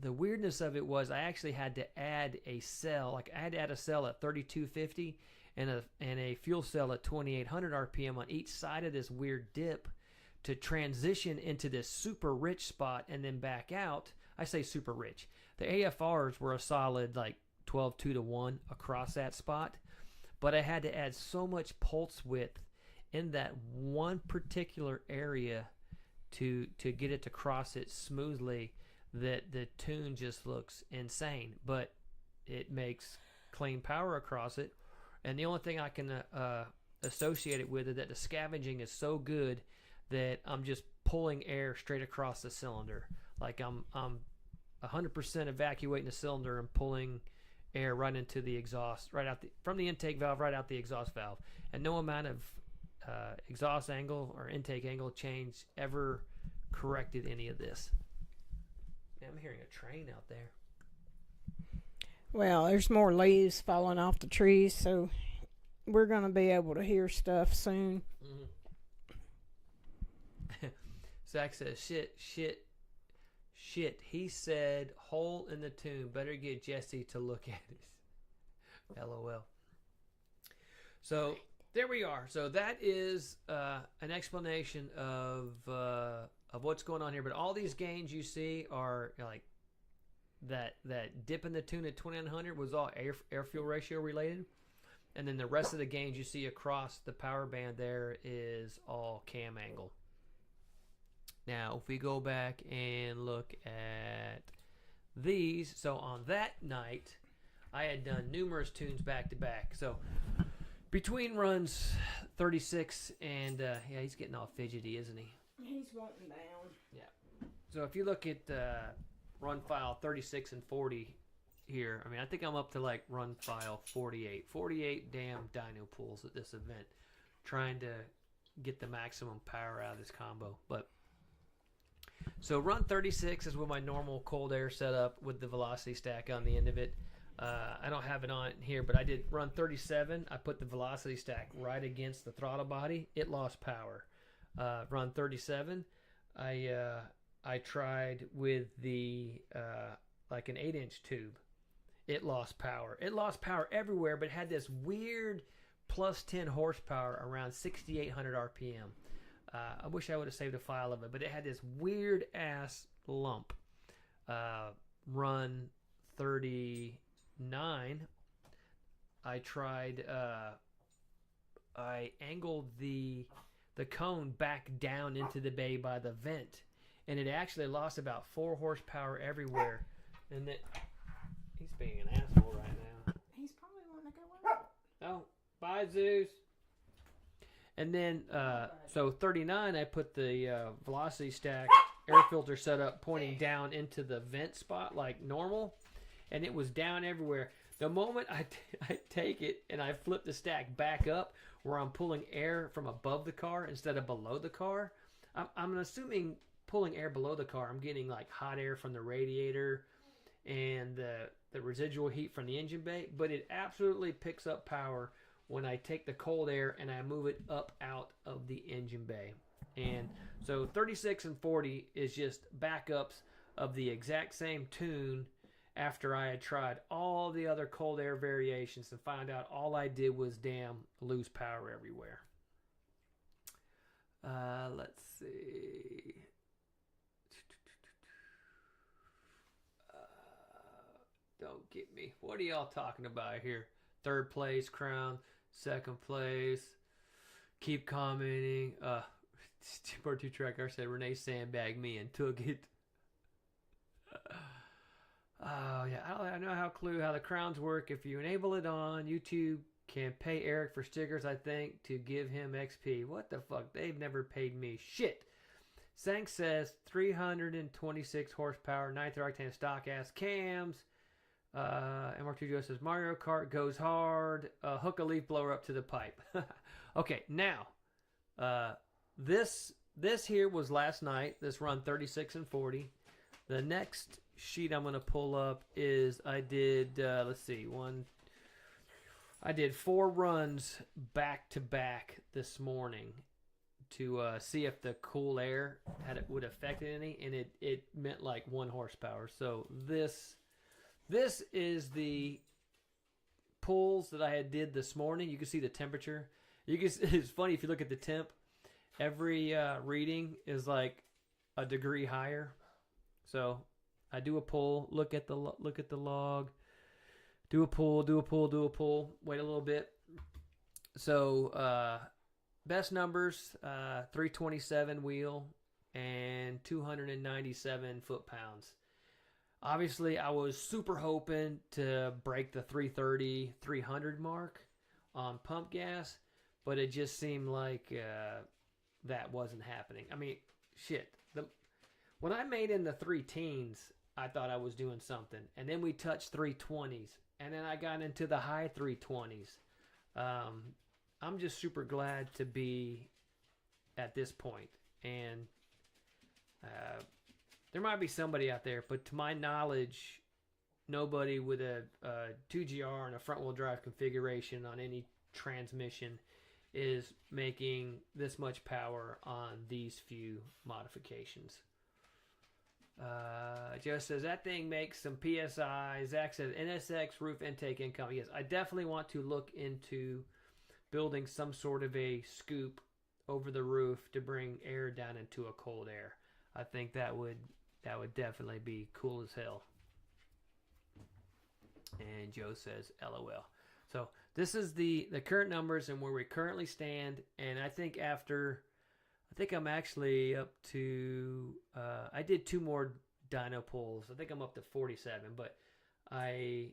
weirdness of it was I actually had to add a cell. Like I had to add a cell at 3250 and a fuel cell at 2,800 RPM on each side of this weird dip to transition into this super rich spot and then back out. I say super rich. The AFRs were a solid like 12.2 to 1 across that spot, but I had to add so much pulse width in that one particular area to get it to cross it smoothly that the tune just looks insane, but it makes clean power across it. And the only thing I can associate it with is that the scavenging is so good that I'm just pulling air straight across the cylinder. Like I'm 100% evacuating the cylinder and pulling air right into the exhaust, right out from the intake valve right out the exhaust valve. And no amount of exhaust angle or intake angle change ever corrected any of this. Man, I'm hearing a train out there. Well, there's more leaves falling off the trees, so we're going to be able to hear stuff soon. Mm-hmm. Zach says, shit. He said, hole in the tune. Better get Jesse to look at it. LOL. So there we are. So that is an explanation of what's going on here. But all these gains you see are like that dip in the tune at 2,900 was all air fuel ratio related. And then the rest of the gains you see across the power band there is all cam angle. Now, if we go back and look at these, so on that night, I had done numerous tunes back to back. So between runs 36 and, yeah, he's getting all fidgety, isn't he? He's wanting down. Yeah. So if you look at run file 36 and 40 here, I mean, I think I'm up to like run file 48. 48 damn dyno pulls at this event, trying to get the maximum power out of this combo. But so run 36 is with my normal cold air setup with the velocity stack on the end of it. I don't have it on here, but I did run 37. I put the velocity stack right against the throttle body. It lost power. Run 37. I tried with the like an 8-inch tube. It lost power. It lost power everywhere, but had this weird plus 10 horsepower around 6,800 RPM. I wish I would have saved a file of it, but it had this weird ass lump. Run 39. I tried. I angled the cone back down into the bay by the vent, and it actually lost about 4 horsepower everywhere. And then he's being an asshole right now. He's probably wanting to go out. Oh, bye Zeus. And then, so 39, I put the velocity stack air filter setup pointing down into the vent spot like normal, and it was down everywhere. The moment I take it and I flip the stack back up where I'm pulling air from above the car instead of below the car, I'm assuming pulling air below the car, I'm getting like hot air from the radiator and the residual heat from the engine bay, but it absolutely picks up power when I take the cold air and I move it up out of the engine bay. And so 36 and 40 is just backups of the exact same tune after I had tried all the other cold air variations and found out all I did was damn lose power everywhere. Let's see. Don't get me. What are y'all talking about here? Third place crown, second place. Keep commenting. Part 2 tracker said Renee sandbagged me and took it. Oh yeah, I don't know how the crowns work. If you enable it on YouTube, can pay Eric for stickers, I think, to give him XP. What the fuck? They've never paid me shit. Sank says 326 horsepower, 9th octane stock ass cams. MR2 Joe says Mario Kart goes hard. Hook a leaf blower up to the pipe. Okay, now this here was last night. This run 36 and 40. The next sheet I'm going to pull up is I did let's see, I did 4 runs back to back this morning to see if the cool air would affect any, and it meant like 1 horsepower. So this is the pulls that I did this morning. You can see the temperature. It's funny if you look at the temp. Every reading is like a degree higher. So I do a pull, look at the log, do a pull, wait a little bit. So best numbers, 327 wheel and 297 foot-pounds. Obviously, I was super hoping to break the 330, 300 mark on pump gas, but it just seemed like that wasn't happening. I mean, shit. When I made in the 3 teens, I thought I was doing something. And then we touched 320s. And then I got into the high 320s. I'm just super glad to be at this point. And there might be somebody out there, but to my knowledge, nobody with a 2GR and a front-wheel drive configuration on any transmission is making this much power on these few modifications. Joe says that thing makes some PSI. Zach says NSX roof intake income. Yes, I definitely want to look into building some sort of a scoop over the roof to bring air down into a cold air. I think that would definitely be cool as hell. And Joe says LOL. So this is the current numbers and where we currently stand. And I think I'm actually up to, I did 2 more dyno pulls. I think I'm up to 47, but I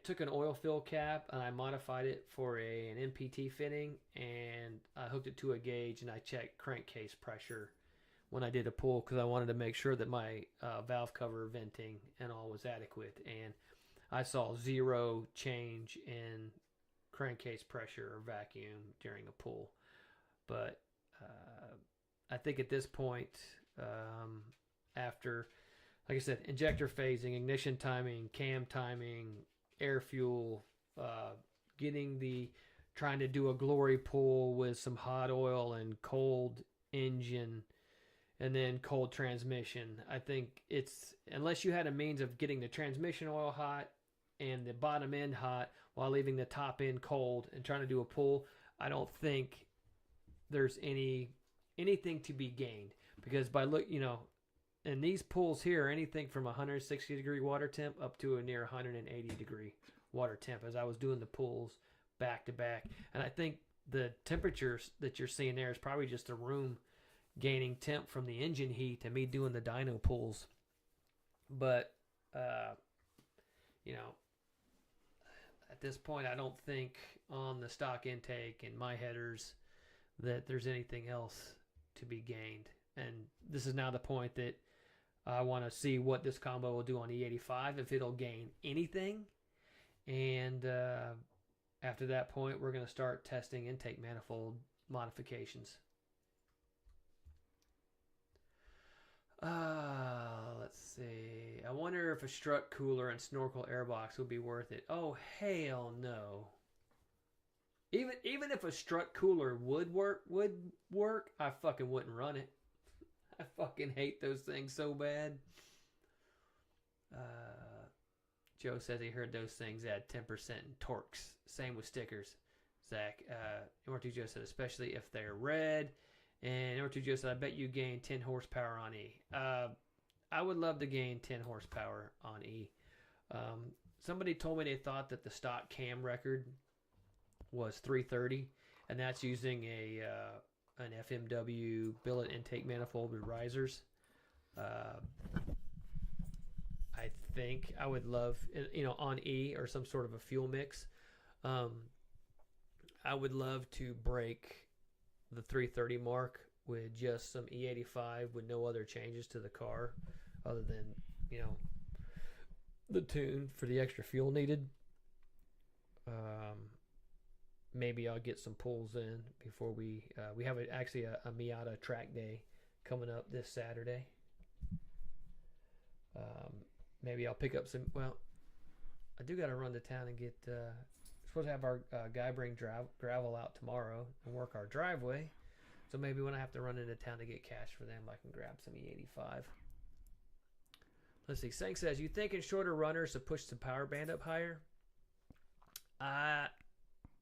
took an oil fill cap and I modified it for an MPT fitting, and I hooked it to a gauge and I checked crankcase pressure when I did a pull because I wanted to make sure that my valve cover venting and all was adequate. And I saw 0 change in crankcase pressure or vacuum during a pull. But I think at this point, after like I said, injector phasing, ignition timing, cam timing, air fuel, trying to do a glory pull with some hot oil and cold engine and then cold transmission. I think it's, unless you had a means of getting the transmission oil hot and the bottom end hot while leaving the top end cold and trying to do a pull, I don't think there's anything to be gained, because by and these pulls here are anything from 160 degree water temp up to a near 180 degree water temp as I was doing the pulls back to back. And I think the temperatures that you're seeing there is probably just the room gaining temp from the engine heat and me doing the dyno pulls. But, at this point, I don't think on the stock intake and my headers that there's anything else to be gained. And this is now the point that I want to see what this combo will do on E85, if it'll gain anything. And after that point, we're going to start testing intake manifold modifications. Let's see. I wonder if a strut cooler and snorkel airbox would be worth it. Oh, hell no. Even if a strut cooler would work, I fucking wouldn't run it. I fucking hate those things so bad. Joe says he heard those things add 10% in torques. Same with stickers. Zach, MR2 Joe said, especially if they're red. And MR2 Joe said, I bet you gain 10 horsepower on E. I would love to gain 10 horsepower on E. Somebody told me they thought that the stock cam record was 330, and that's using an FMW billet intake manifold with risers. I think I would love, on E or some sort of a fuel mix. I would love to break the 330 mark with just some E85 with no other changes to the car other than, the tune for the extra fuel needed. Maybe I'll get some pulls in before we have actually a Miata track day coming up this Saturday. Maybe I'll pick up some. Well, I do got to run to town and get. Supposed to have our guy bring gravel out tomorrow and work our driveway. So maybe when I have to run into town to get cash for them, I can grab some E85. Let's see. Sang says, you thinking shorter runners to push the power band up higher?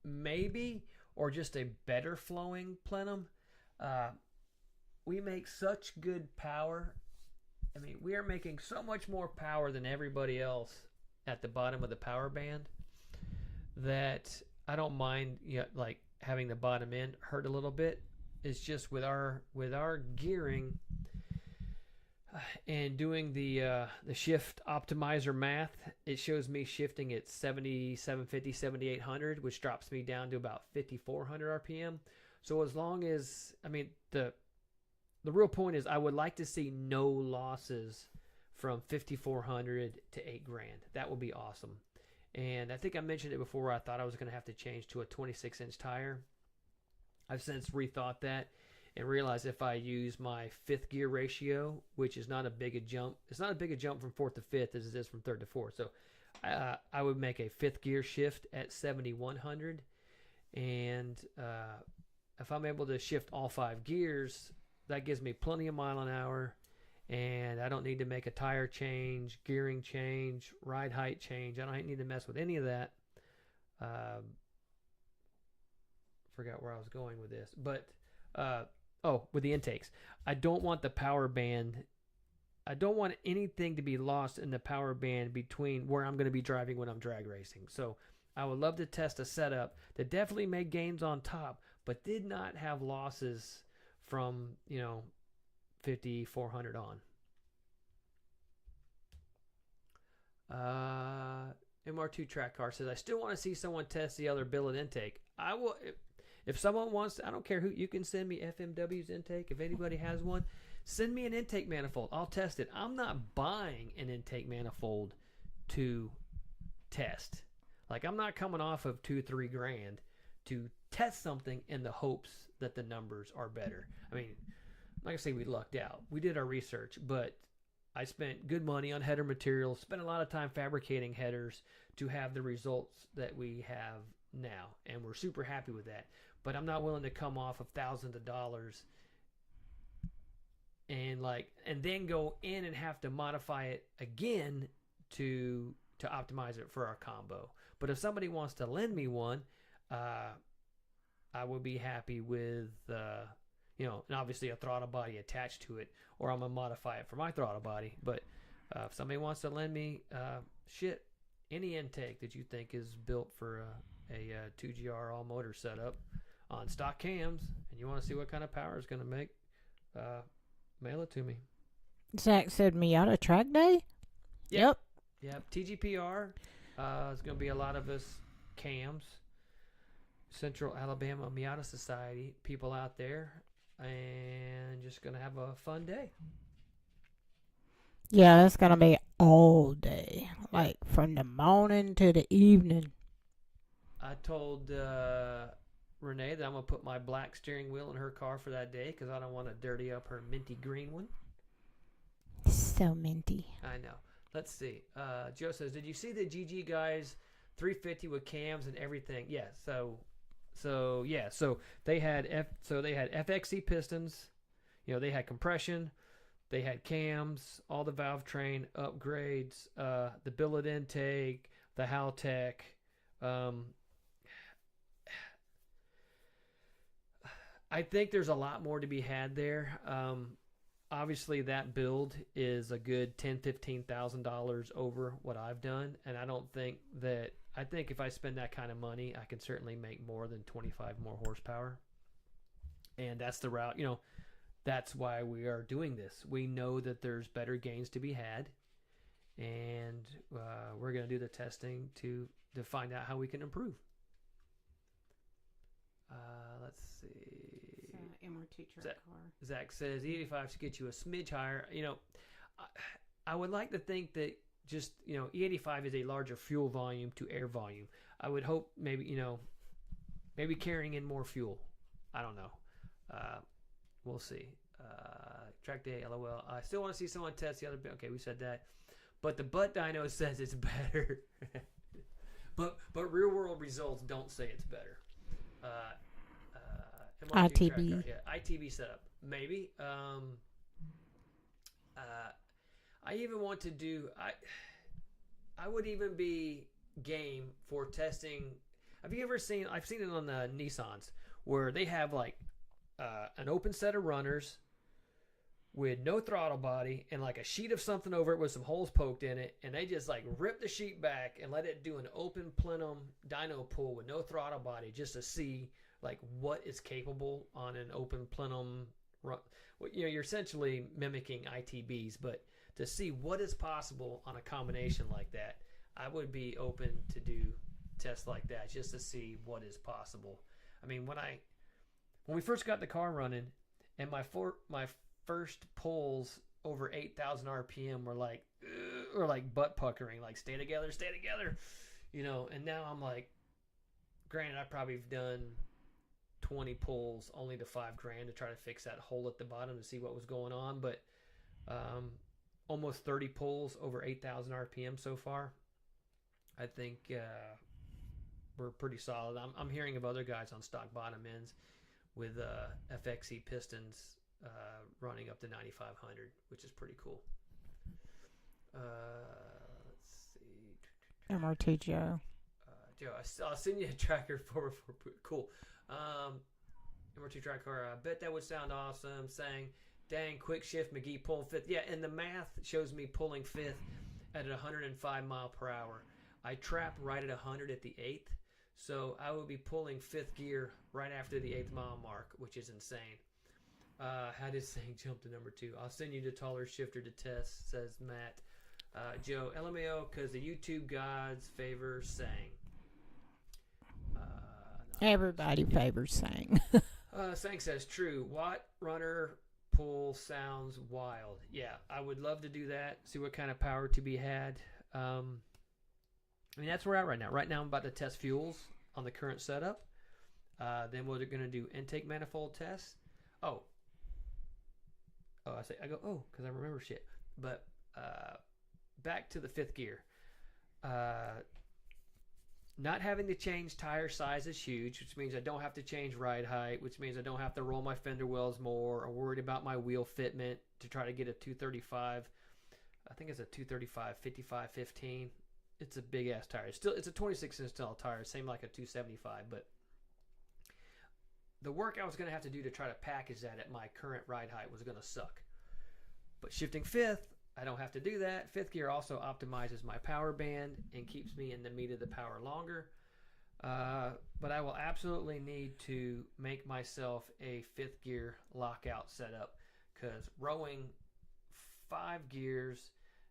Maybe, or just a better flowing plenum. We make such good power. I mean, we are making so much more power than everybody else at the bottom of the power band that I don't mind, like having the bottom end hurt a little bit. It's just with our gearing and doing the shift optimizer math, it shows me shifting at 7750, 7800, which drops me down to about 5400 RPM. So as long as, the real point is I would like to see no losses from 5400 to $8,000. That would be awesome. And I think I mentioned it before. I thought I was going to have to change to a 26-inch tire. I've since rethought that and realized if I use my fifth gear ratio, which is not a big a jump. It's not as big a jump from fourth to fifth as it is from third to fourth. So I would make a fifth gear shift at 7100. And if I'm able to shift all 5 gears, that gives me plenty of mile an hour. And I don't need to make a tire change, gearing change, ride height change. I don't need to mess with any of that. Forgot where I was going with this. But, with the intakes. I don't want the power band. I don't want anything to be lost in the power band between where I'm going to be driving when I'm drag racing. So I would love to test a setup that definitely made gains on top, but did not have losses from, 5400 on. MR2 track car says, I still want to see someone test the other billet intake. I will, if someone wants to, I don't care who, you can send me FMW's intake. If anybody has one, send me an intake manifold. I'll test it. I'm not buying an intake manifold to test. Like, I'm not coming off of $2-3 grand to test something in the hopes that the numbers are better. I mean, like I say, we lucked out. We did our research, but I spent good money on header materials, spent a lot of time fabricating headers to have the results that we have now, and we're super happy with that. But I'm not willing to come off of thousands of dollars and then go in and have to modify it again to optimize it for our combo. But if somebody wants to lend me one, I would be happy with and obviously a throttle body attached to it, or I'm gonna modify it for my throttle body. But if somebody wants to lend me any intake that you think is built for a 2GR all motor setup on stock cams, and you want to see what kind of power it's gonna make, mail it to me. Zach said Miata track day. Yep. TGPR. It's gonna be a lot of us cams, Central Alabama Miata Society people out there, and just gonna have a fun day. Yeah, it's gonna be all day, like from the morning to the evening. I told Renee that I'm gonna put my black steering wheel in her car for that day because I don't want to dirty up her minty green one. So minty. I know. Let's see. Joe says, "Did you see the GG guys 350 with cams and everything?" Yeah. So they had FXC pistons. They had compression. They had cams, all the valve train upgrades, the billet intake, the Haltech. I think there's a lot more to be had there. Obviously, that build is a good $10,000-$15,000 over what I've done, and I think if I spend that kind of money, I can certainly make more than 25 more horsepower, and that's the route. That's why we are doing this. We know that there's better gains to be had, and we're going to do the testing to find out how we can improve. Let's see. MRT truck car. Zach says E85 should get you a smidge higher. I would like to think that just E85 is a larger fuel volume to air volume. I would hope maybe carrying in more fuel. I don't know. We'll see. Track day, LOL. I still want to see someone test the other bit. Okay, we said that. But the butt dyno says it's better. but real world results don't say it's better. ITB. ITB setup. Maybe. I even want to do. I would even be game for testing. Have you ever seen? I've seen it on the Nissans where they have like an open set of runners with no throttle body and like a sheet of something over it with some holes poked in it, and they just like rip the sheet back and let it do an open plenum dyno pull with no throttle body just to see like what is capable on an open plenum run. You're essentially mimicking ITBs, but to see what is possible on a combination like that, I would be open to do tests like that just to see what is possible. I mean, when we first got the car running, and my first pulls over 8,000 RPM were like butt puckering, like stay together, and now I'm like, granted, I probably have done 20 pulls only to $5,000 to try to fix that hole at the bottom to see what was going on, but almost 30 pulls over 8,000 RPM so far. I think we're pretty solid. I'm hearing of other guys on stock bottom ends with FXC pistons running up to 9,500, which is pretty cool. Let's see. MRT Joe. Joe, I'll send you a tracker for cool. MRT tracker. I bet that would sound awesome. Saying, dang, quick shift, McGee pulling fifth. Yeah, and the math shows me pulling fifth at 105 mile per hour. I trap right at 100 at the 8th, so I will be pulling fifth gear right after the 8th mile mark, which is insane. How did Sang jump to number 2? I'll send you the taller shifter to test, says Matt. Joe, LMAO, because the YouTube gods favor Sang. Everybody favors Sang. Sang says, true. Watt runner pull sounds wild. Yeah, I would love to do that, see what kind of power to be had. I mean, that's where we're at right now. Right now, I'm about to test fuels on the current setup. Then we're going to do intake manifold tests. I go, because I remember shit. But back to the fifth gear. Not having to change tire size is huge, which means I don't have to change ride height, which means I don't have to roll my fender wells more or worried about my wheel fitment to try to get a 235. I think it's a 235 55 15. It's a big ass tire. It's a 26-inch tire, same like a 275, but the work I was going to have to do to try to package that at my current ride height was going to suck. But shifting fifth, I don't have to do that. Fifth gear also optimizes my power band and keeps me in the meat of the power longer. But I will absolutely need to make myself a fifth gear lockout setup because rowing 5 gears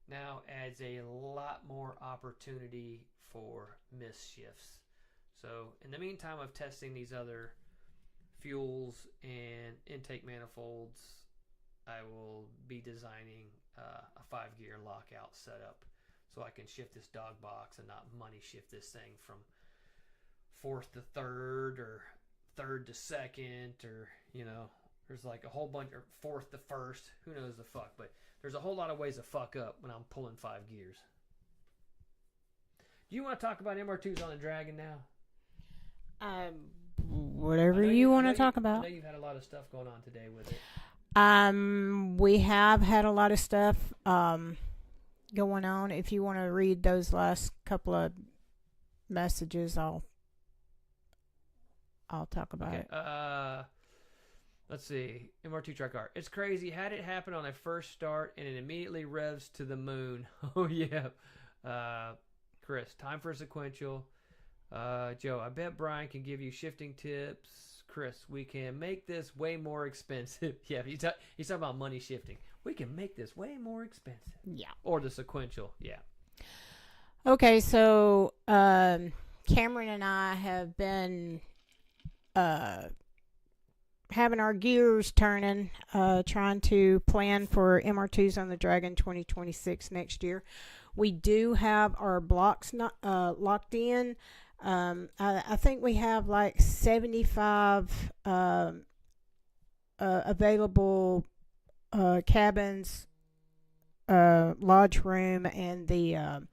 now adds a lot more opportunity for misshifts. So in the meantime of testing these other fuels and intake manifolds, I will be designing a 5-gear lockout setup so I can shift this dog box and not money shift this thing from fourth to third or third to second, or there's like a whole bunch, or fourth to first, who knows the fuck, but there's a whole lot of ways to fuck up when I'm pulling 5 gears. Do you want to talk about MR2s on the Dragon now? Whatever you want to talk about. I know you've had a lot of stuff going on today with it. We have had a lot of stuff going on. If you want to read those last couple of messages, I'll talk about it. Let's see. MR2 track art. It's crazy. Had it happen on a first start and it immediately revs to the moon. Oh yeah. Chris, time for a sequential. Joe, I bet Brian can give you shifting tips. Chris, we can make this way more expensive. Yeah, he's talking about money shifting. We can make this way more expensive. Yeah. Or the sequential. Yeah. Okay, so Cameron and I have been having our gears turning, trying to plan for MR2s on the Dragon 2026 next year. We do have our blocks not locked in. I think we have like 75 available cabins, lodge room, and the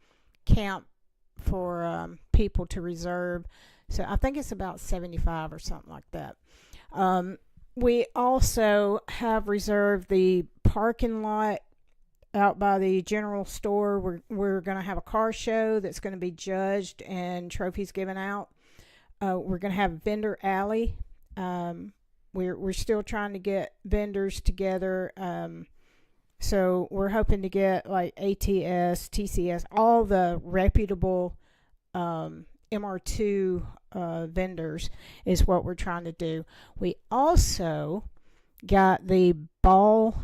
camp for people to reserve. So I think it's about 75 or something like that. We also have reserved the parking lot out by the general store. We're going to have a car show that's going to be judged and trophies given out. We're going to have a vendor alley. We're still trying to get vendors together. So we're hoping to get like ATS, TCS, all the reputable MR2 vendors is what we're trying to do. We also got the ball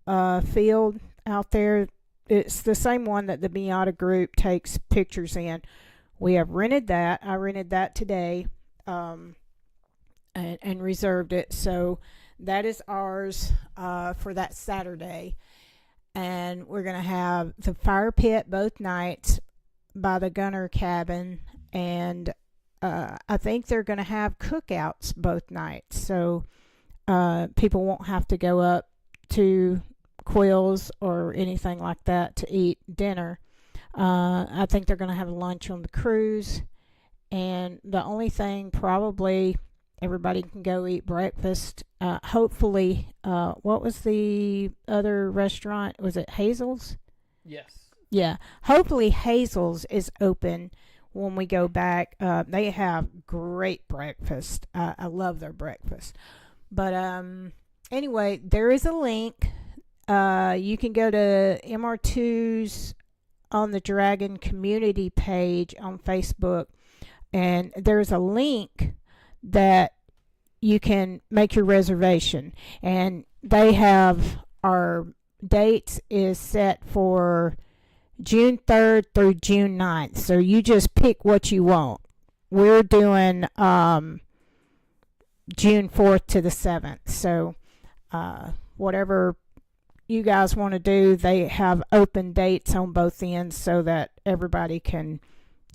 field out there. It's the same one that the Miata group takes pictures in. We have rented that. I rented that today and reserved it. So that is ours for that Saturday. And we're going to have the fire pit both nights by the gunner cabin. And I think they're going to have cookouts both nights. So people won't have to go up to Quills or anything like that to eat dinner. I think they're going to have lunch on the cruise, and the only thing, probably everybody can go eat breakfast. Hopefully, what was the other restaurant? Was it Hazel's? Yes. Yeah. Hopefully Hazel's is open when we go back. They have great breakfast. I love their breakfast. But anyway, there is a link. You can go to MR2's on the Dragon community page on Facebook, and there's a link that you can make your reservation. And they have our dates is set for June 3rd through June 9th. So you just pick what you want. We're doing June 4th to the 7th. So whatever you guys want to do, they have open dates on both ends so that everybody can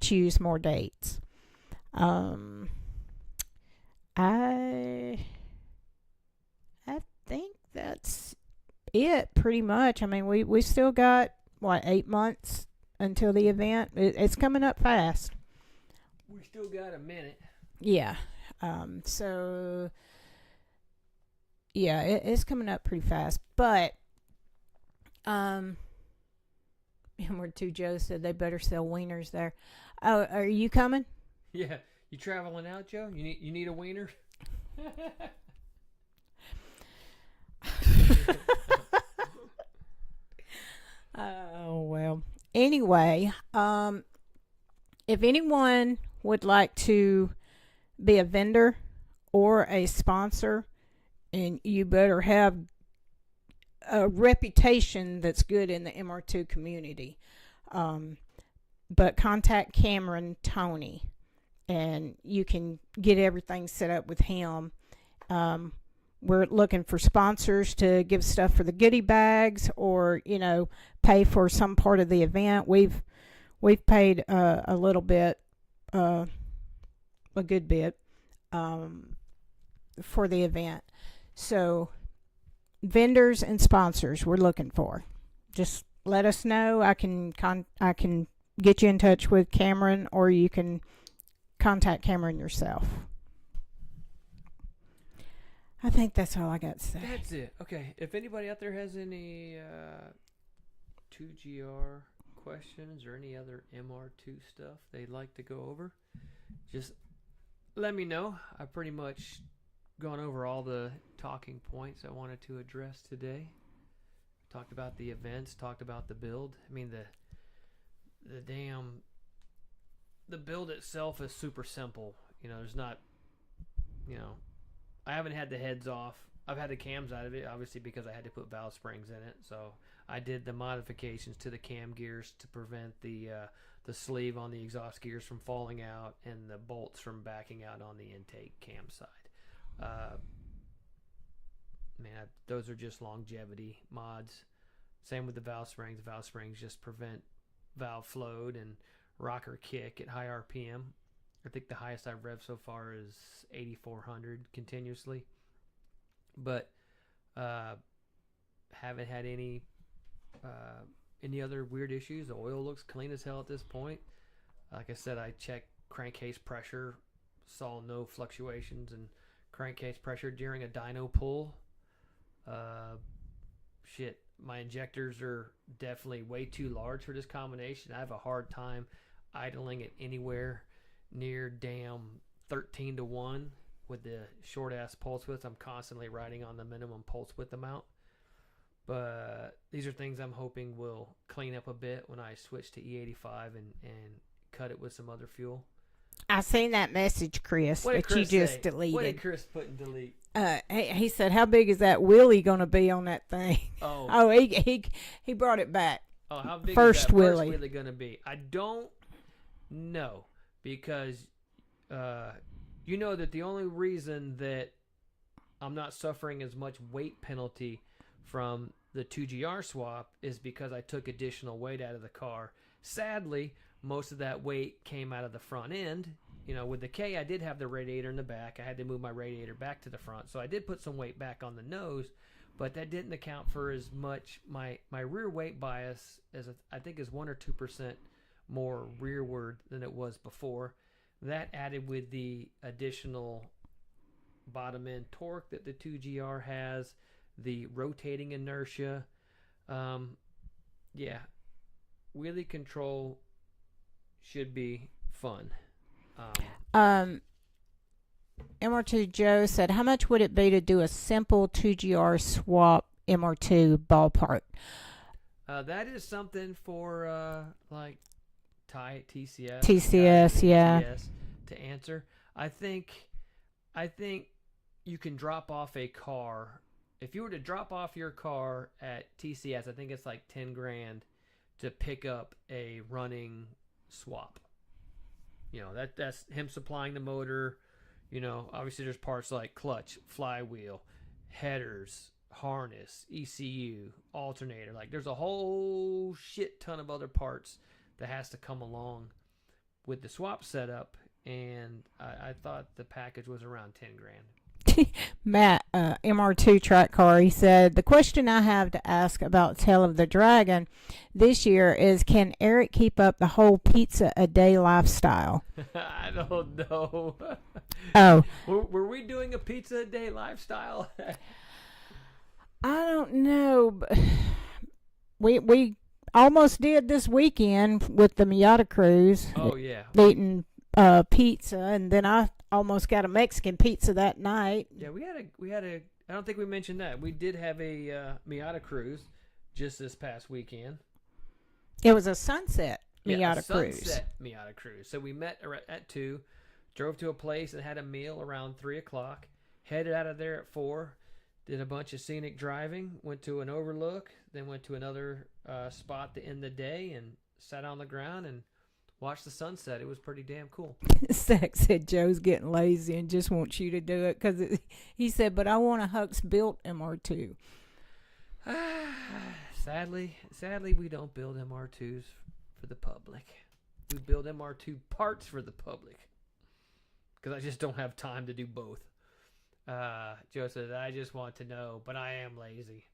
choose more dates. I think that's it pretty much. I mean, we still got 8 months until the event. It's coming up fast. We still got a minute. Yeah. So, yeah, it's coming up pretty fast. But, and where two Joe said they better sell wieners there. Oh, are you coming? Yeah. You traveling out, Joe? You need a wiener? Oh, well. Anyway, if anyone would like to be a vendor or a sponsor, and you better have a reputation that's good in the MR2 community. But contact Cameron Tony, and you can get everything set up with him. We're looking for sponsors to give stuff for the goodie bags, or pay for some part of the event. We've paid a little bit, a good bit, for the event. So vendors and sponsors we're looking for. Just let us know. I can get you in touch with Cameron, or you can contact Cameron yourself. I think that's all I got to say. That's it. Okay. If anybody out there has any 2GR questions or any other MR2 stuff they'd like to go over, just let me know. I pretty much gone over all the talking points I wanted to address today. Talked about the events, talked about the build. I mean, the build itself is super simple. There's not, I haven't had the heads off. I've had the cams out of it, obviously, because I had to put valve springs in it. So I did the modifications to the cam gears to prevent the sleeve on the exhaust gears from falling out and the bolts from backing out on the intake cam side. Those are just longevity mods. Same with the valve springs. The valve springs just prevent valve float and rocker kick at high RPM. I think the highest I've revved so far is 8,400 continuously. But haven't had any other weird issues. The oil looks clean as hell at this point. Like I said, I checked crankcase pressure, saw no fluctuations in crankcase pressure during a dyno pull. My injectors are definitely way too large for this combination. I have a hard time idling it anywhere near damn 13-1 with the short ass pulse width. I'm constantly riding on the minimum pulse width amount. But these are things I'm hoping will clean up a bit when I switch to E85 and cut it with some other fuel. I seen that message, Chris, that you just deleted. What did Chris put in delete? He said, "How big is that wheelie going to be on that thing?" Oh, he brought it back. Oh, how big first is that wheelie. First wheelie going to be? I don't know, because you know that the only reason that I'm not suffering as much weight penalty from the 2GR swap is because I took additional weight out of the car. Sadly, most of that weight came out of the front end. With the K, I did have the radiator in the back. I had to move my radiator back to the front. So I did put some weight back on the nose, but that didn't account for as much. My rear weight bias, I think, is 1 or 2% more rearward than it was before. That added with the additional bottom end torque that the 2GR has, the rotating inertia. Wheelie control should be fun. MR2 Joe said, "How much would it be to do a simple 2GR swap MR2 ballpark?" That is something for like TCS. TCS, yeah. TCS to answer. I think you can drop off a car. If you were to drop off your car at TCS, I think it's like $10,000 to pick up a running swap. That's him supplying the motor. Obviously there's parts like clutch, flywheel, headers, harness, ECU, alternator. Like, there's a whole shit ton of other parts that has to come along with the swap setup, and I thought the package was around $10,000. Matt, MR2 track car, he said, the question I have to ask about Tail of the Dragon this year is, can Eric keep up the whole pizza a day lifestyle? I don't know. Oh. Were we doing a pizza a day lifestyle? I don't know. But we almost did this weekend with the Miata cruise. Oh, yeah. Eating pizza, and then I almost got a Mexican pizza that night. Yeah, we had a. I don't think we mentioned that. We did have a Miata cruise just this past weekend. It was a sunset Yeah, Miata cruise. Sunset Miata cruise. So we met at 2, drove to a place and had a meal around 3 o'clock, headed out of there at 4, did a bunch of scenic driving, went to an overlook, then went to another spot to end the day and sat on the ground and watched the sunset. It was pretty damn cool. Zach said Joe's getting lazy and just wants you to do it because he said, but I want a Hux built MR2. Sadly, we don't build MR2s for the public. We build MR2 parts for the public because I just don't have time to do both. Joe says, I just want to know, but I am lazy.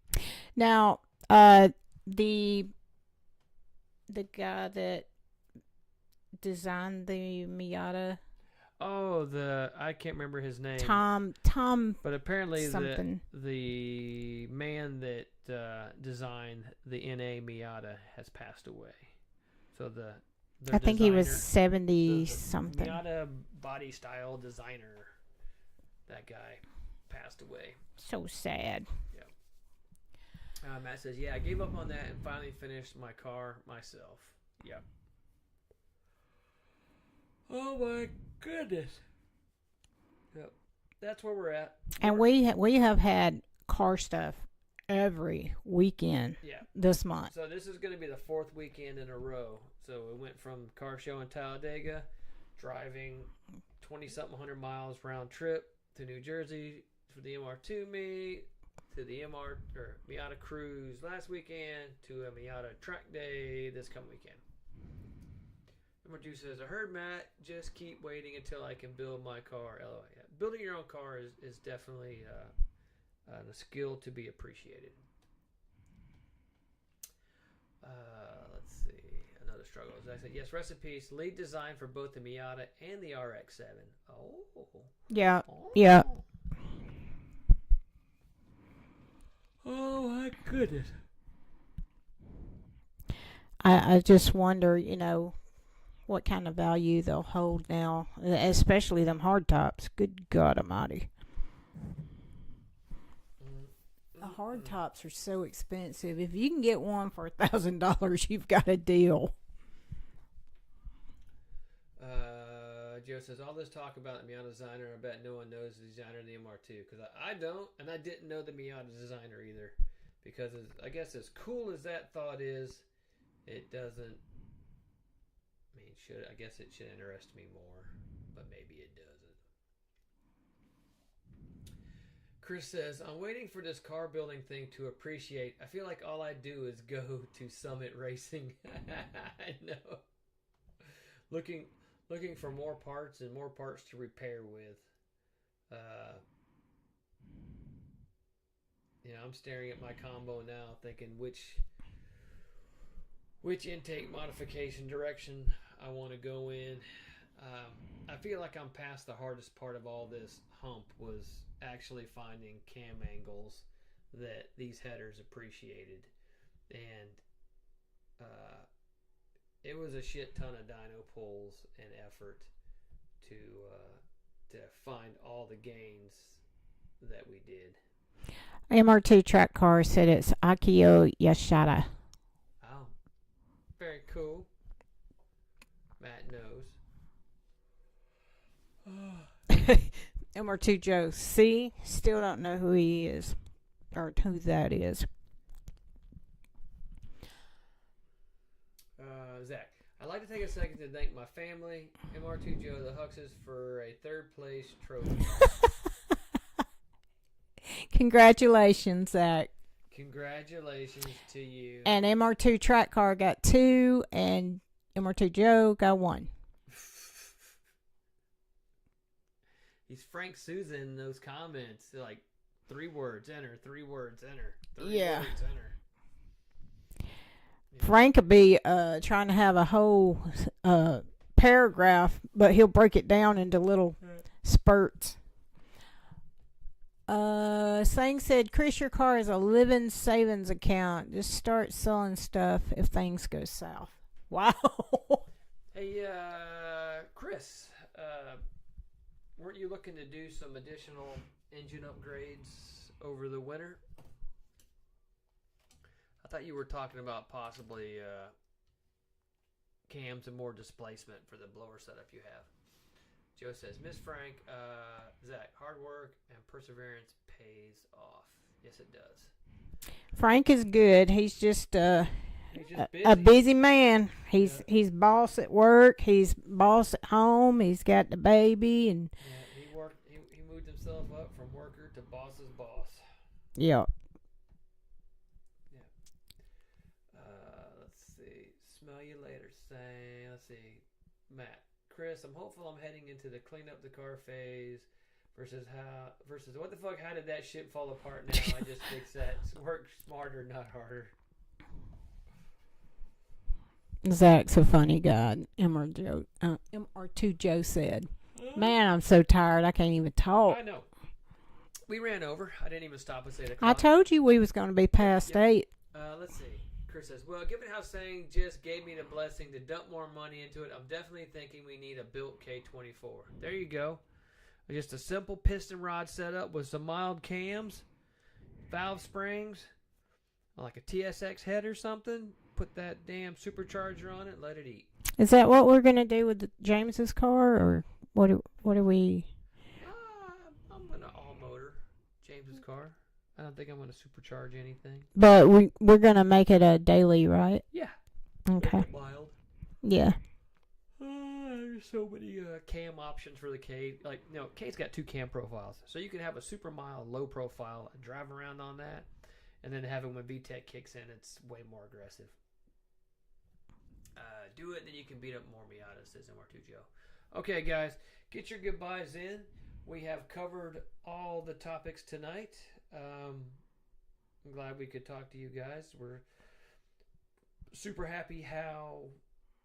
Now, the guy that designed the Miata, I can't remember his name. Tom. But apparently something. the man that designed the NA Miata has passed away. So I think he was designer, 70 something. Miata body style designer, that guy passed away. So sad. Matt says, yeah, I gave up on that and finally finished my car myself. Yeah. Oh my goodness. Yep. That's where we're at. And we have had car stuff every weekend this month. So this is going to be the 4th weekend in a row. So we went from car show in Talladega, driving 20-something 100 miles round trip to New Jersey for the MR2 meet, to the Miata cruise last weekend, to a Miata track day this coming weekend. MR2 says, I heard Matt, just keep waiting until I can build my car. LOL. Yeah. Building your own car is definitely a skill to be appreciated. Let's see. Another struggle. As I said, yes, recipes, lead design for both the Miata and the RX-7. Oh. Yeah. Oh. Yeah. Oh, my goodness. I just wonder, what kind of value they'll hold now, especially them hard tops. Good God Almighty. The hard tops are so expensive. If you can get one for $1,000, you've got a deal. Joe says, all this talk about the Miata designer, I bet no one knows the designer of the MR2. Because I don't, and I didn't know the Miata designer either. Because I guess as cool as that thought is, it doesn't, I guess it should interest me more, but maybe it doesn't. Chris says, I'm waiting for this car building thing to appreciate. I feel like all I do is go to Summit Racing. I know. Looking for more parts and more parts to repair with. I'm staring at my combo now thinking which intake modification direction I want to go in. I feel like I'm past the hardest part of all this hump was actually finding cam angles that these headers appreciated. And it was a shit ton of dyno pulls and effort to find all the gains that we did. MR2 track car said it's Akio Yashida. Oh, very cool. Matt knows. MR2 Joe. See? Still don't know who he is. Or who that is. Zach, I'd like to take a second to thank my family, MR2 Joe, the Huxes, for a 3rd place trophy. Congratulations, Zach. Congratulations to you. And MR2 track car got 2, and MR2 Joe got 1. He's Frank Susan in those comments. They're like 3 words, enter. 3 words, enter. 3 Yeah. words, enter. Frank could be trying to have a whole paragraph, but he'll break it down into little spurts. Sang said, Chris, your car is a living savings account. Just start selling stuff if things go south. Wow. Hey, Chris, weren't you looking to do some additional engine upgrades over the winter? I thought you were talking about possibly cams and more displacement for the blower setup you have. Joe says, Miss Frank, Zach, hard work and perseverance pays off. Yes, it does. Frank is good. He's just busy. a busy man. He's boss at work. He's boss at home. He's got the baby, and he moved himself up from worker to boss's boss. Yeah. Let's see. Smell you later. Let's see. Matt, Chris, I'm hopeful I'm heading into the clean up the car phase versus what the fuck, how did that shit fall apart now? I just fixed that. Work smarter, not harder. Zach's a funny guy. MR2 Joe said, man, I'm so tired I can't even talk. I know. We ran over. I didn't even stop and say the I told you we was going to be past 8. Let's see. Chris says, well, given how Sang just gave me the blessing to dump more money into it, I'm definitely thinking we need a built K24. There you go. Just a simple piston rod setup with some mild cams, valve springs, like a TSX head or something. Put that damn supercharger on it, let it eat. Is that what we're going to do with James's car, or what are we? I'm going to all-motor James's car. I don't think I'm going to supercharge anything. But we're going to make it a daily, right? Yeah. Okay. Mild. Yeah. There's so many cam options for the K. Like, K's got 2 cam profiles. So you can have a super mild, low profile, and drive around on that. And then have it when VTEC kicks in, it's way more aggressive. Do it, then you can beat up more Miatas, says MR2 Joe. Okay, guys, get your goodbyes in. We have covered all the topics tonight. I'm glad we could talk to you guys. We're super happy how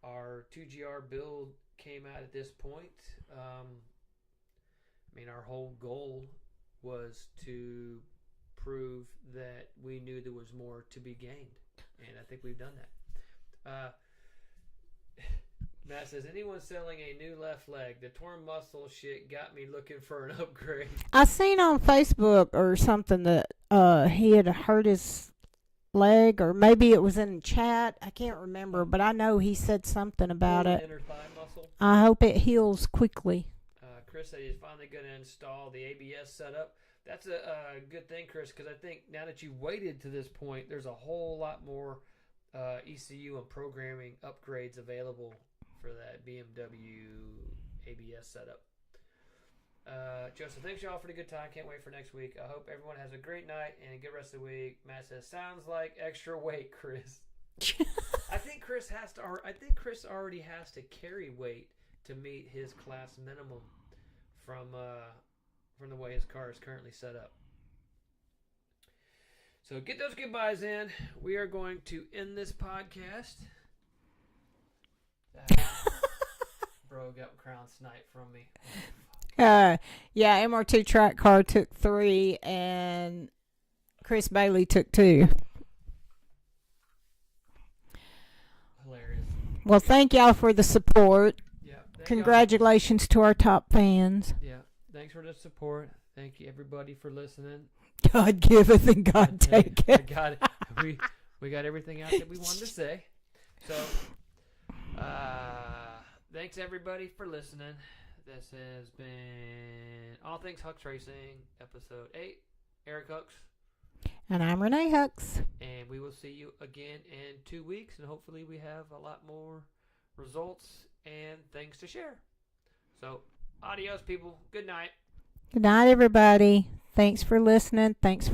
our 2GR build came out at this point. Our whole goal was to prove that we knew there was more to be gained, and I think we've done that. Matt says, anyone selling a new left leg? The torn muscle shit got me looking for an upgrade. I seen on Facebook or something that he had hurt his leg, or maybe it was in chat. I can't remember, but I know he said something about it. Inner thigh muscle. I hope it heals quickly. Chris said he's finally going to install the ABS setup. That's a good thing, Chris, because I think now that you've waited to this point, there's a whole lot more ECU and programming upgrades available for that BMW ABS setup. Joseph, thanks y'all for the good time. Can't wait for next week. I hope everyone has a great night and a good rest of the week. Matt says, sounds like extra weight, Chris. I think Chris already has to carry weight to meet his class minimum from the way his car is currently set up. So get those goodbyes in. We are going to end this podcast. Bro got crown snipe from me. Yeah, MR2 track car took 3 and Chris Bailey took 2. Hilarious. Well, thank y'all for the support. Yeah. Congratulations to our top fans. Yeah. Thanks for the support. Thank you everybody for listening. God giveth and God taketh. Got it. We got everything out that we wanted to say. So thanks everybody for listening. This has been All Things Hux Racing, episode 8. Eric Hux. And I'm Renee Hux. And we will see you again in 2 weeks, and hopefully we have a lot more results and things to share. So, adios, people. Good night. Good night, everybody. Thanks for listening. Thanks